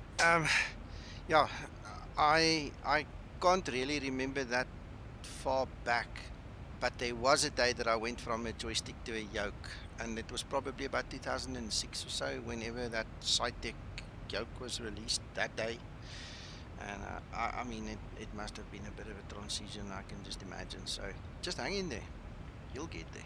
yeah, I can't really remember that far back, but there was a day that I went from a joystick to a yoke, and it was probably about 2006 or so, whenever that SciTech yoke was released that day. And I mean, it must have been a bit of a transition, I can just imagine. So just hang in there, you'll get there.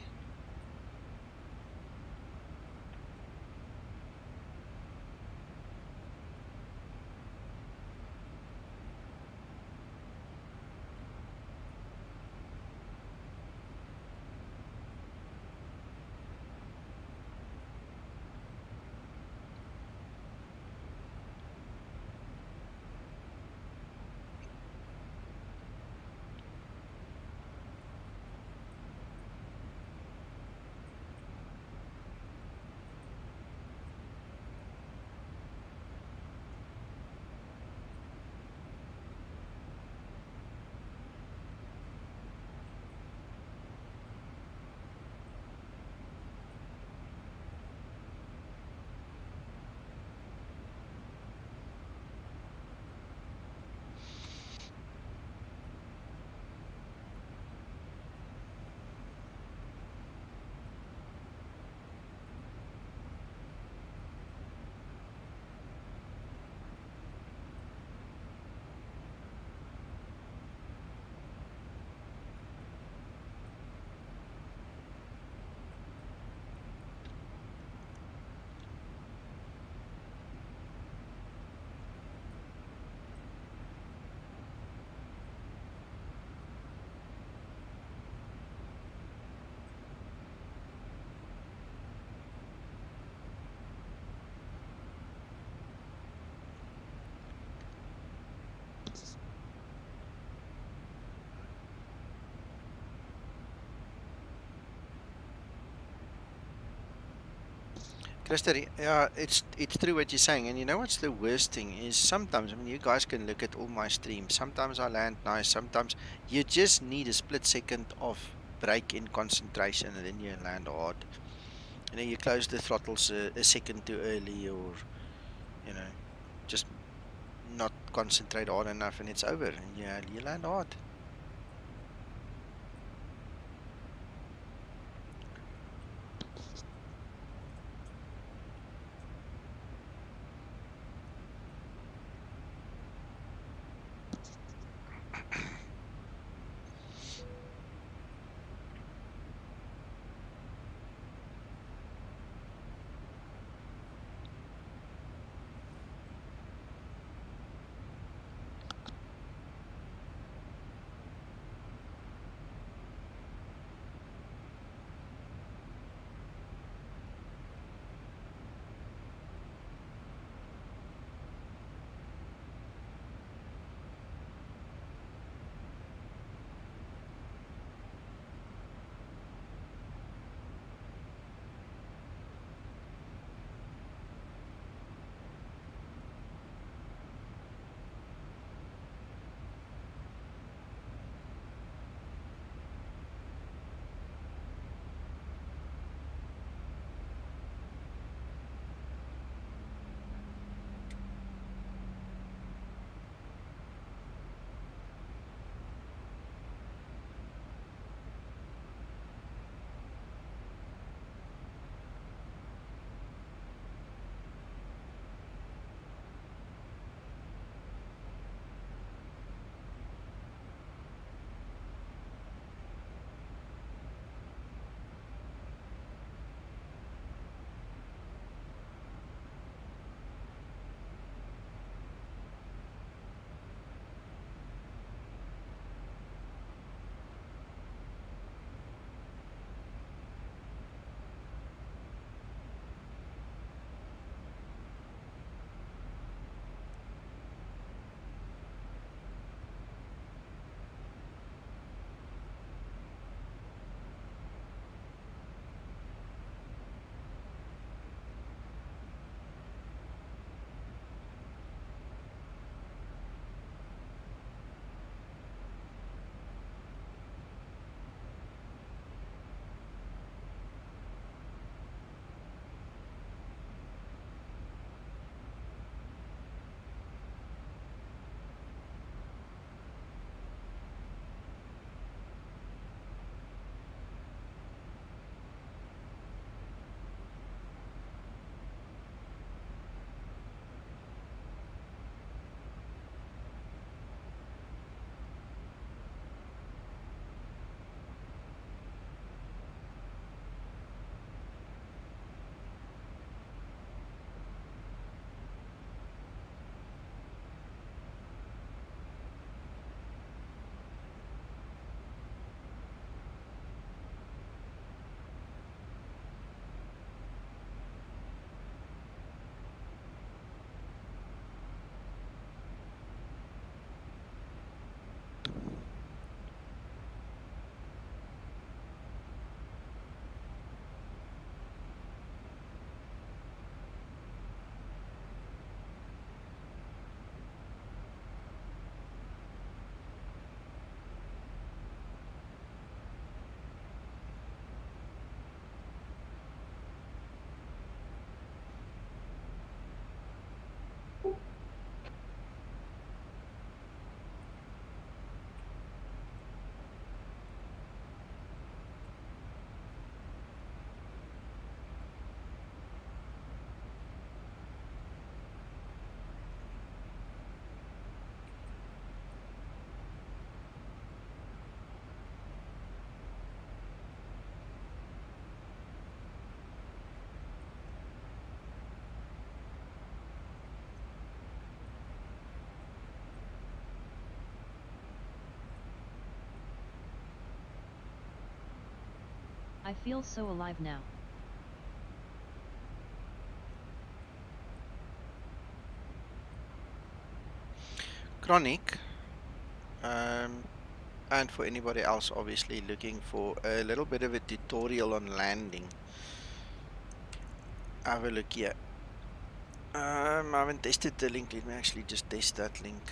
Christer, yeah, it's true what you're saying, and you know what's the worst thing is sometimes, I mean, you guys can look at all my streams. Sometimes I land nice, sometimes you just need a split second of break in concentration, and then you land hard, and then you close the throttles a second too early, or you know, just not concentrate hard enough, and it's over, and you land hard. I feel so alive now. Chronic, and for anybody else obviously looking for a little bit of a tutorial on landing, have a look here. I haven't tested the link. Let me actually just test that link.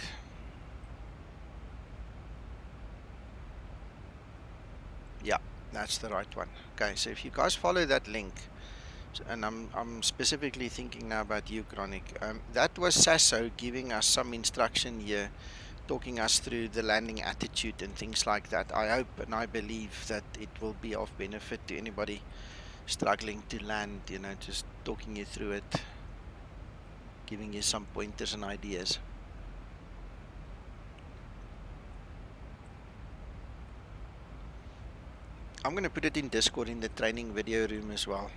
Yeah, that's the right one. Okay, so if you guys follow that link, and I'm specifically thinking now about you, Chronic. That was Sasso giving us some instruction here, talking us through the landing attitude and things like that. I hope and I believe that it will be of benefit to anybody struggling to land, you know, just talking you through it, giving you some pointers and ideas. I'm going to put it in Discord in the training video room as well.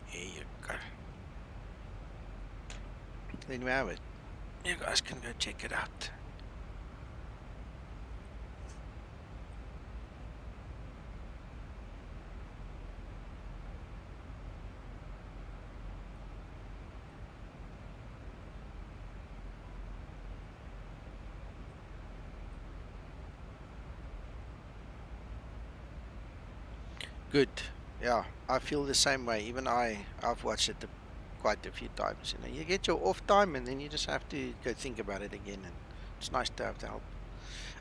Here you go. Then we have it. You guys can go check it out. Good. Yeah, I feel the same way. Even I've watched it quite a few times. You know, you get your off time and then you just have to go think about it again. And it's nice to have the help.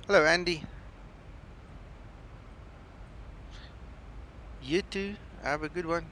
Hello, Andy. You too. Have a good one.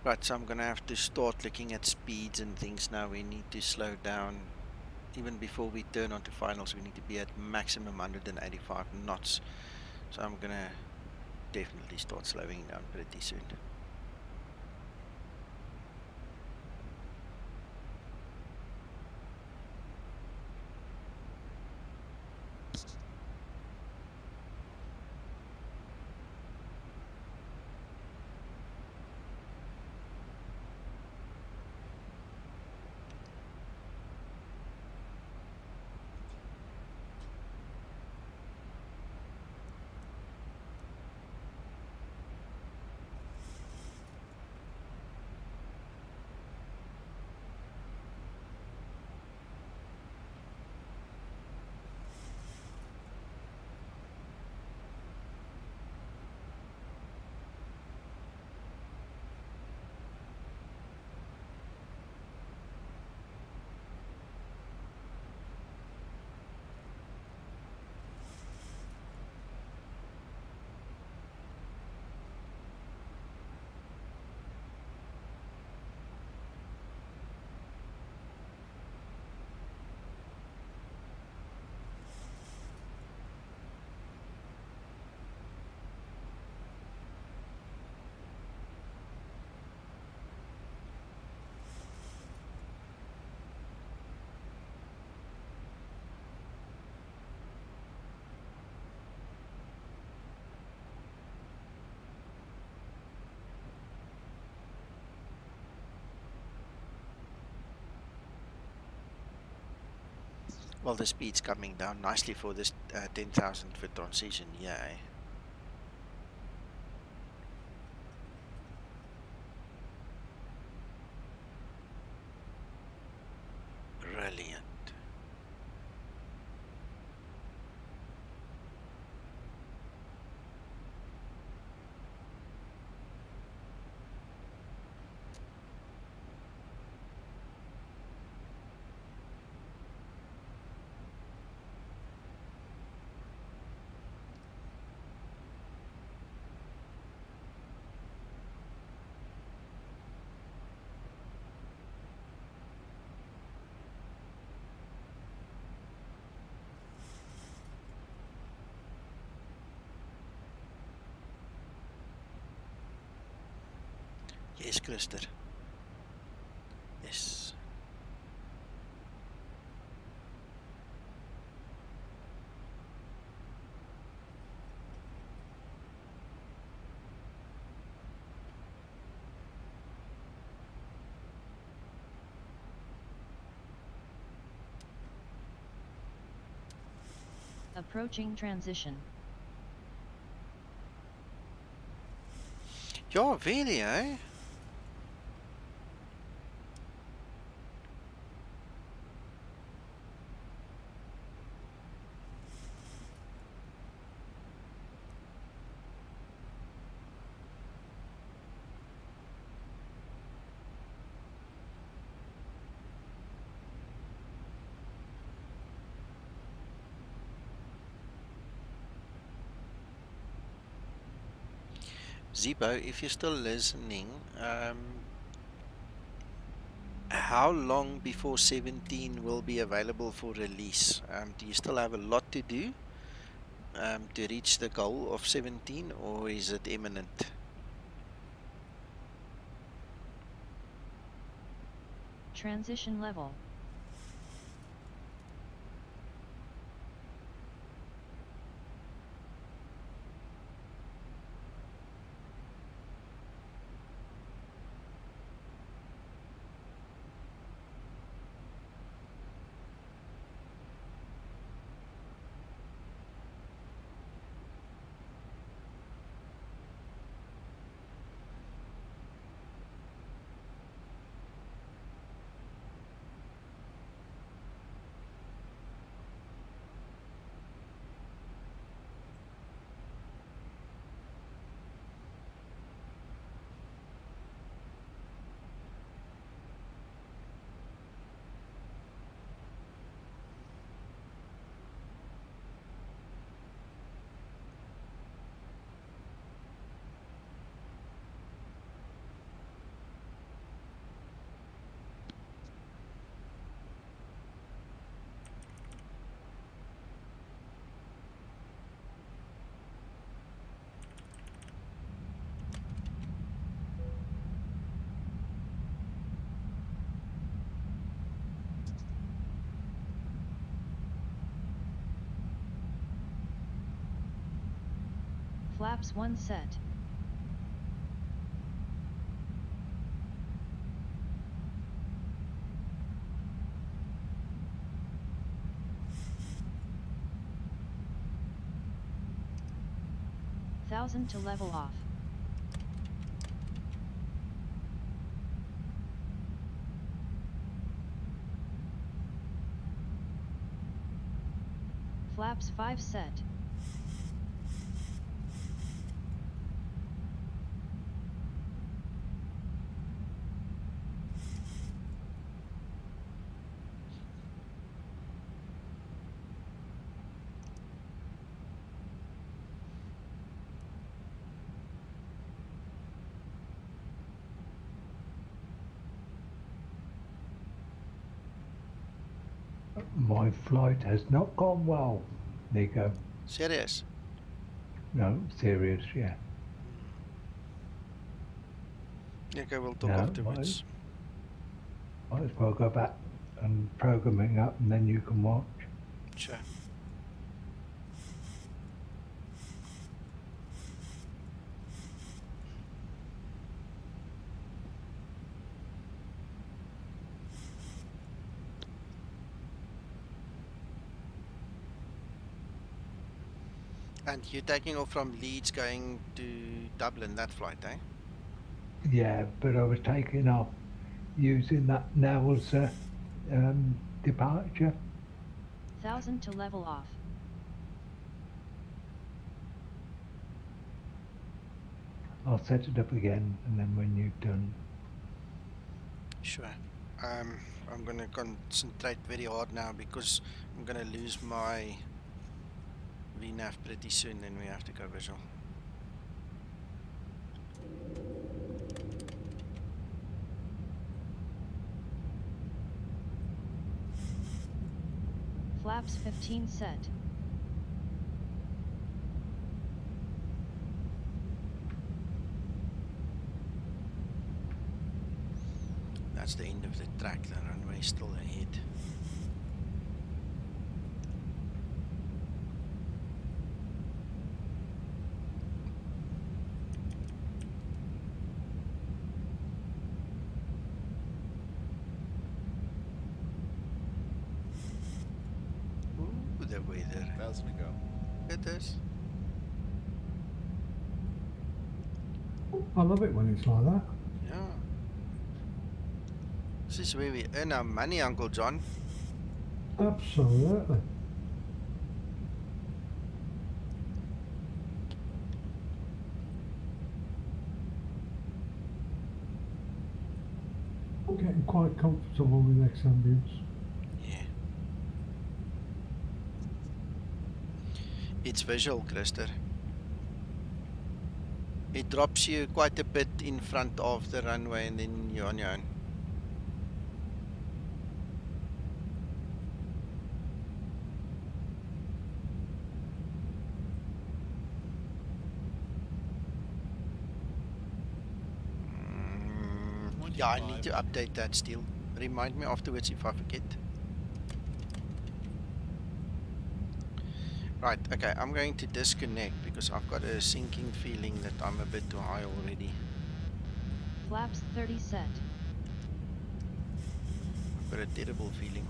Right, so I'm going to have to start looking at speeds and things now. We need to slow down. Even before we turn onto finals, we need to be at maximum 185 knots. So I'm going to definitely start slowing down pretty soon. Well, the speed's coming down nicely for this 10,000 foot transition. Yeah. Brilliant. Yes, Christer. Yes. Approaching transition. Ja, really, eh? Zibo, if you're still listening, how long before 17 will be available for release? Do you still have a lot to do to reach the goal of 17, or is it imminent? Transition level. Flaps 1 set. Thousand to level off. Flaps 5 set. My flight has not gone well, Nico. Serious? No, serious, yeah. Okay, we'll talk No, afterwards. might as well go back and programming up and then you can watch. Sure. And you're taking off from Leeds going to Dublin, that flight, eh? Yeah, but I was taking off using that Nell's departure. 1000 to level off. I'll set it up again and then when you've done. Sure. I'm gonna concentrate very hard now because I'm gonna lose my VNAV pretty soon, then we have to go visual. Flaps 15 set. That's the end of the track, the runway is still ahead. Ooh, the weather. 1,000 to go. It is. I love it when it's like that. Yeah. This is where we earn our money, Uncle John. Absolutely. I'm getting quite comfortable with xAmbience. Yeah. It's visual, Christer. It drops you quite a bit in front of the runway and then you're on your own. Yeah, I need to update that still. Remind me afterwards if I forget. Right, okay, I'm going to disconnect because I've got a sinking feeling that I'm a bit too high already. Flaps 30 set. I've got a terrible feeling.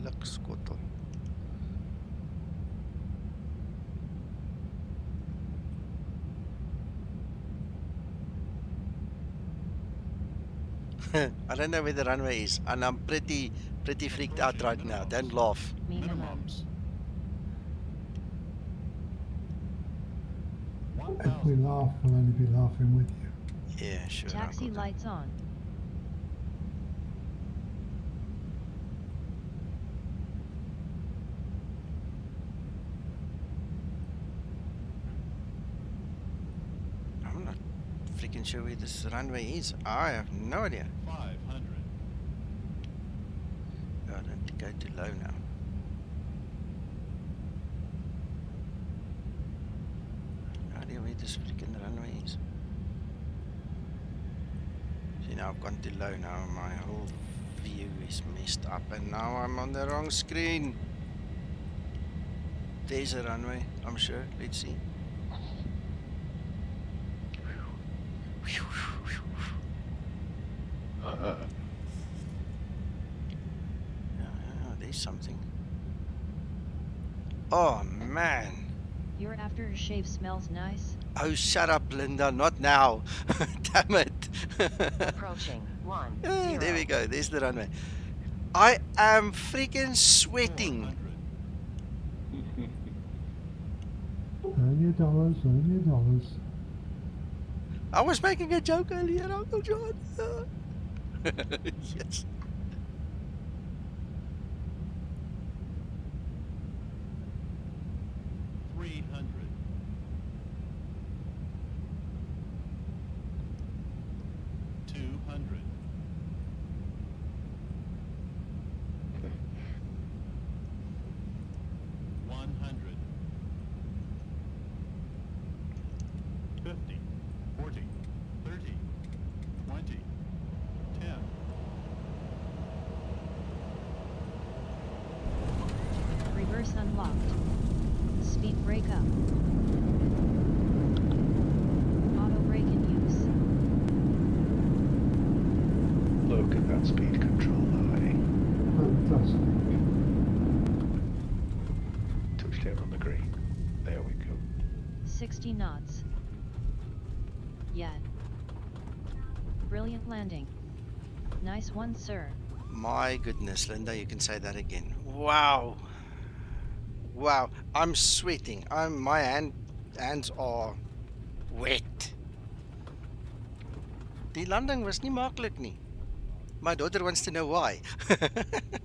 Blikskottel. I don't know where the runway is, and I'm pretty freaked out right now. Don't laugh. Minimums. If we laugh, we'll only be laughing with you. Yeah, sure. Taxi lights on. I'm not freaking sure where this runway is. I have no idea. 500. Oh, I don't go too low now. No idea where where this freaking runway is. See, now I've gone too low now. My whole view is messed up, and now I'm on the wrong screen. There's a runway, I'm sure. Let's see. There's something. Oh man. Your aftershave smells nice. Oh, shut up, Linda. Not now. Damn it. Approaching 10. There we go. There's the runway. I am freaking sweating. Earn your dollars, earn your dollars. I was making a joke earlier, Uncle John. Yes. Reverse unlocked. Speed brake up. Auto brake in use. Look at that speed control, though, Fantastic. Touchdown on the green. There we go. 60 knots. Yet. Brilliant landing. Nice one, sir. My goodness, Linda, you can say that again. Wow. Wow, I'm sweating. My hands are wet. Die landing was nie maklik nie. My daughter wants to know why.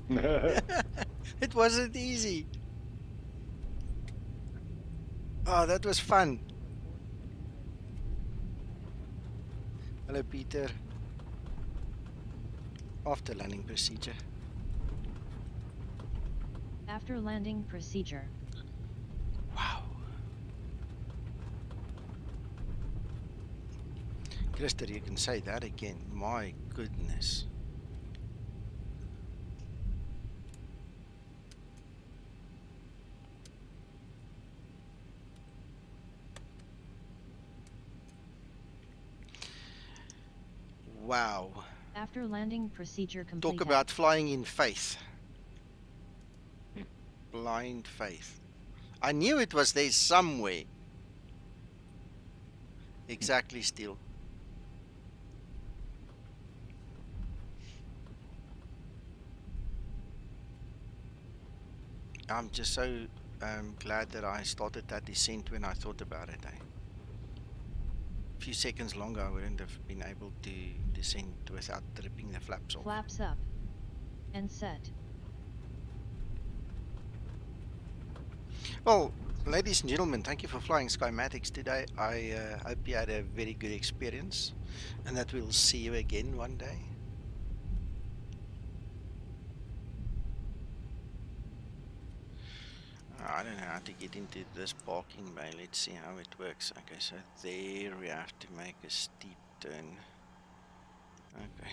It wasn't easy. Oh, that was fun. Hello, Peter. After landing procedure. After landing procedure. Wow. Christer, you can say that again. My goodness. Wow. After landing procedure completed. Talk about flying in faith. Blind faith. I knew it was there somewhere. Exactly, Steel. I'm just so glad that I started that descent when I thought about it. A few seconds longer, I wouldn't have been able to descend without ripping the flaps off. Flaps up. And set. Well, ladies and gentlemen, thank you for flying Skymatix today. I hope you had a very good experience and that we'll see you again one day. I don't know how to get into this parking bay. Let's see how it works. Okay, so there we have to make a steep turn. Okay.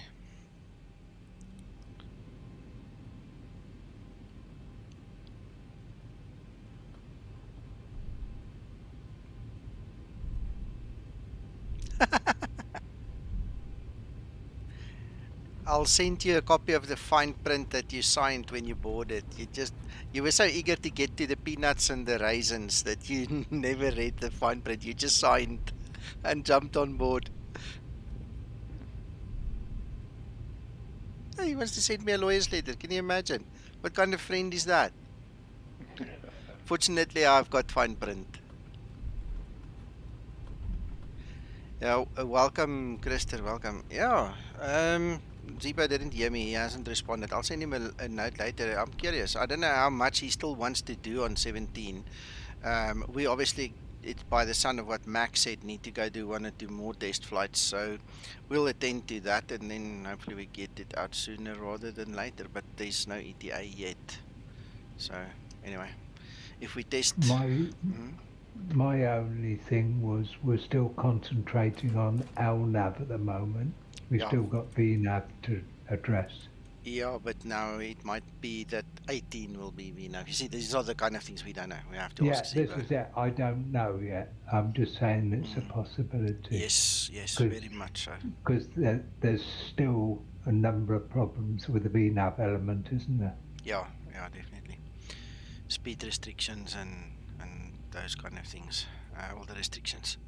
I'll send you a copy of the fine print that you signed when you boarded. You were so eager to get to the peanuts and the raisins that you never read the fine print. You just signed and jumped on board. Hey, he wants to send me a lawyer's letter. Can you imagine? What kind of friend is that? Fortunately, I've got fine print. Yeah, welcome, Christer. Welcome. Yeah, Zibo didn't hear me. He hasn't responded. I'll send him a note later. I'm curious. I don't know how much he still wants to do on 17. We obviously, it's by the sound of what Max said, need to go do 1 or 2 more test flights. So we'll attend to that, and then hopefully we get it out sooner rather than later. But there's no ETA yet. So anyway, if we test... My only thing was we're still concentrating on LNAV at the moment. We've Yeah. still got VNAV to address. Yeah, but now it might be that 18 will be VNAV. You see, these are the kind of things we don't know. We have to Yeah, ask this Zibo. is it. I don't know yet. I'm just saying it's a Mm. possibility. Yes, very much so. Because there's still a number of problems with the VNAV element, isn't there? Yeah, definitely. Speed restrictions and those kind of things. All the restrictions.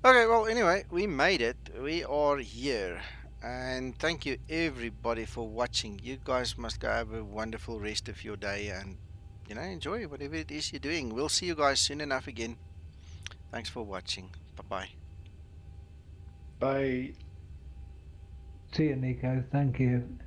Okay, well, anyway, we made it. We are here. And thank you everybody for watching. You guys must go have a wonderful rest of your day and, enjoy whatever it is you're doing. We'll see you guys soon enough again. Thanks for watching. Bye-bye. Bye. See you, Nico. Thank you.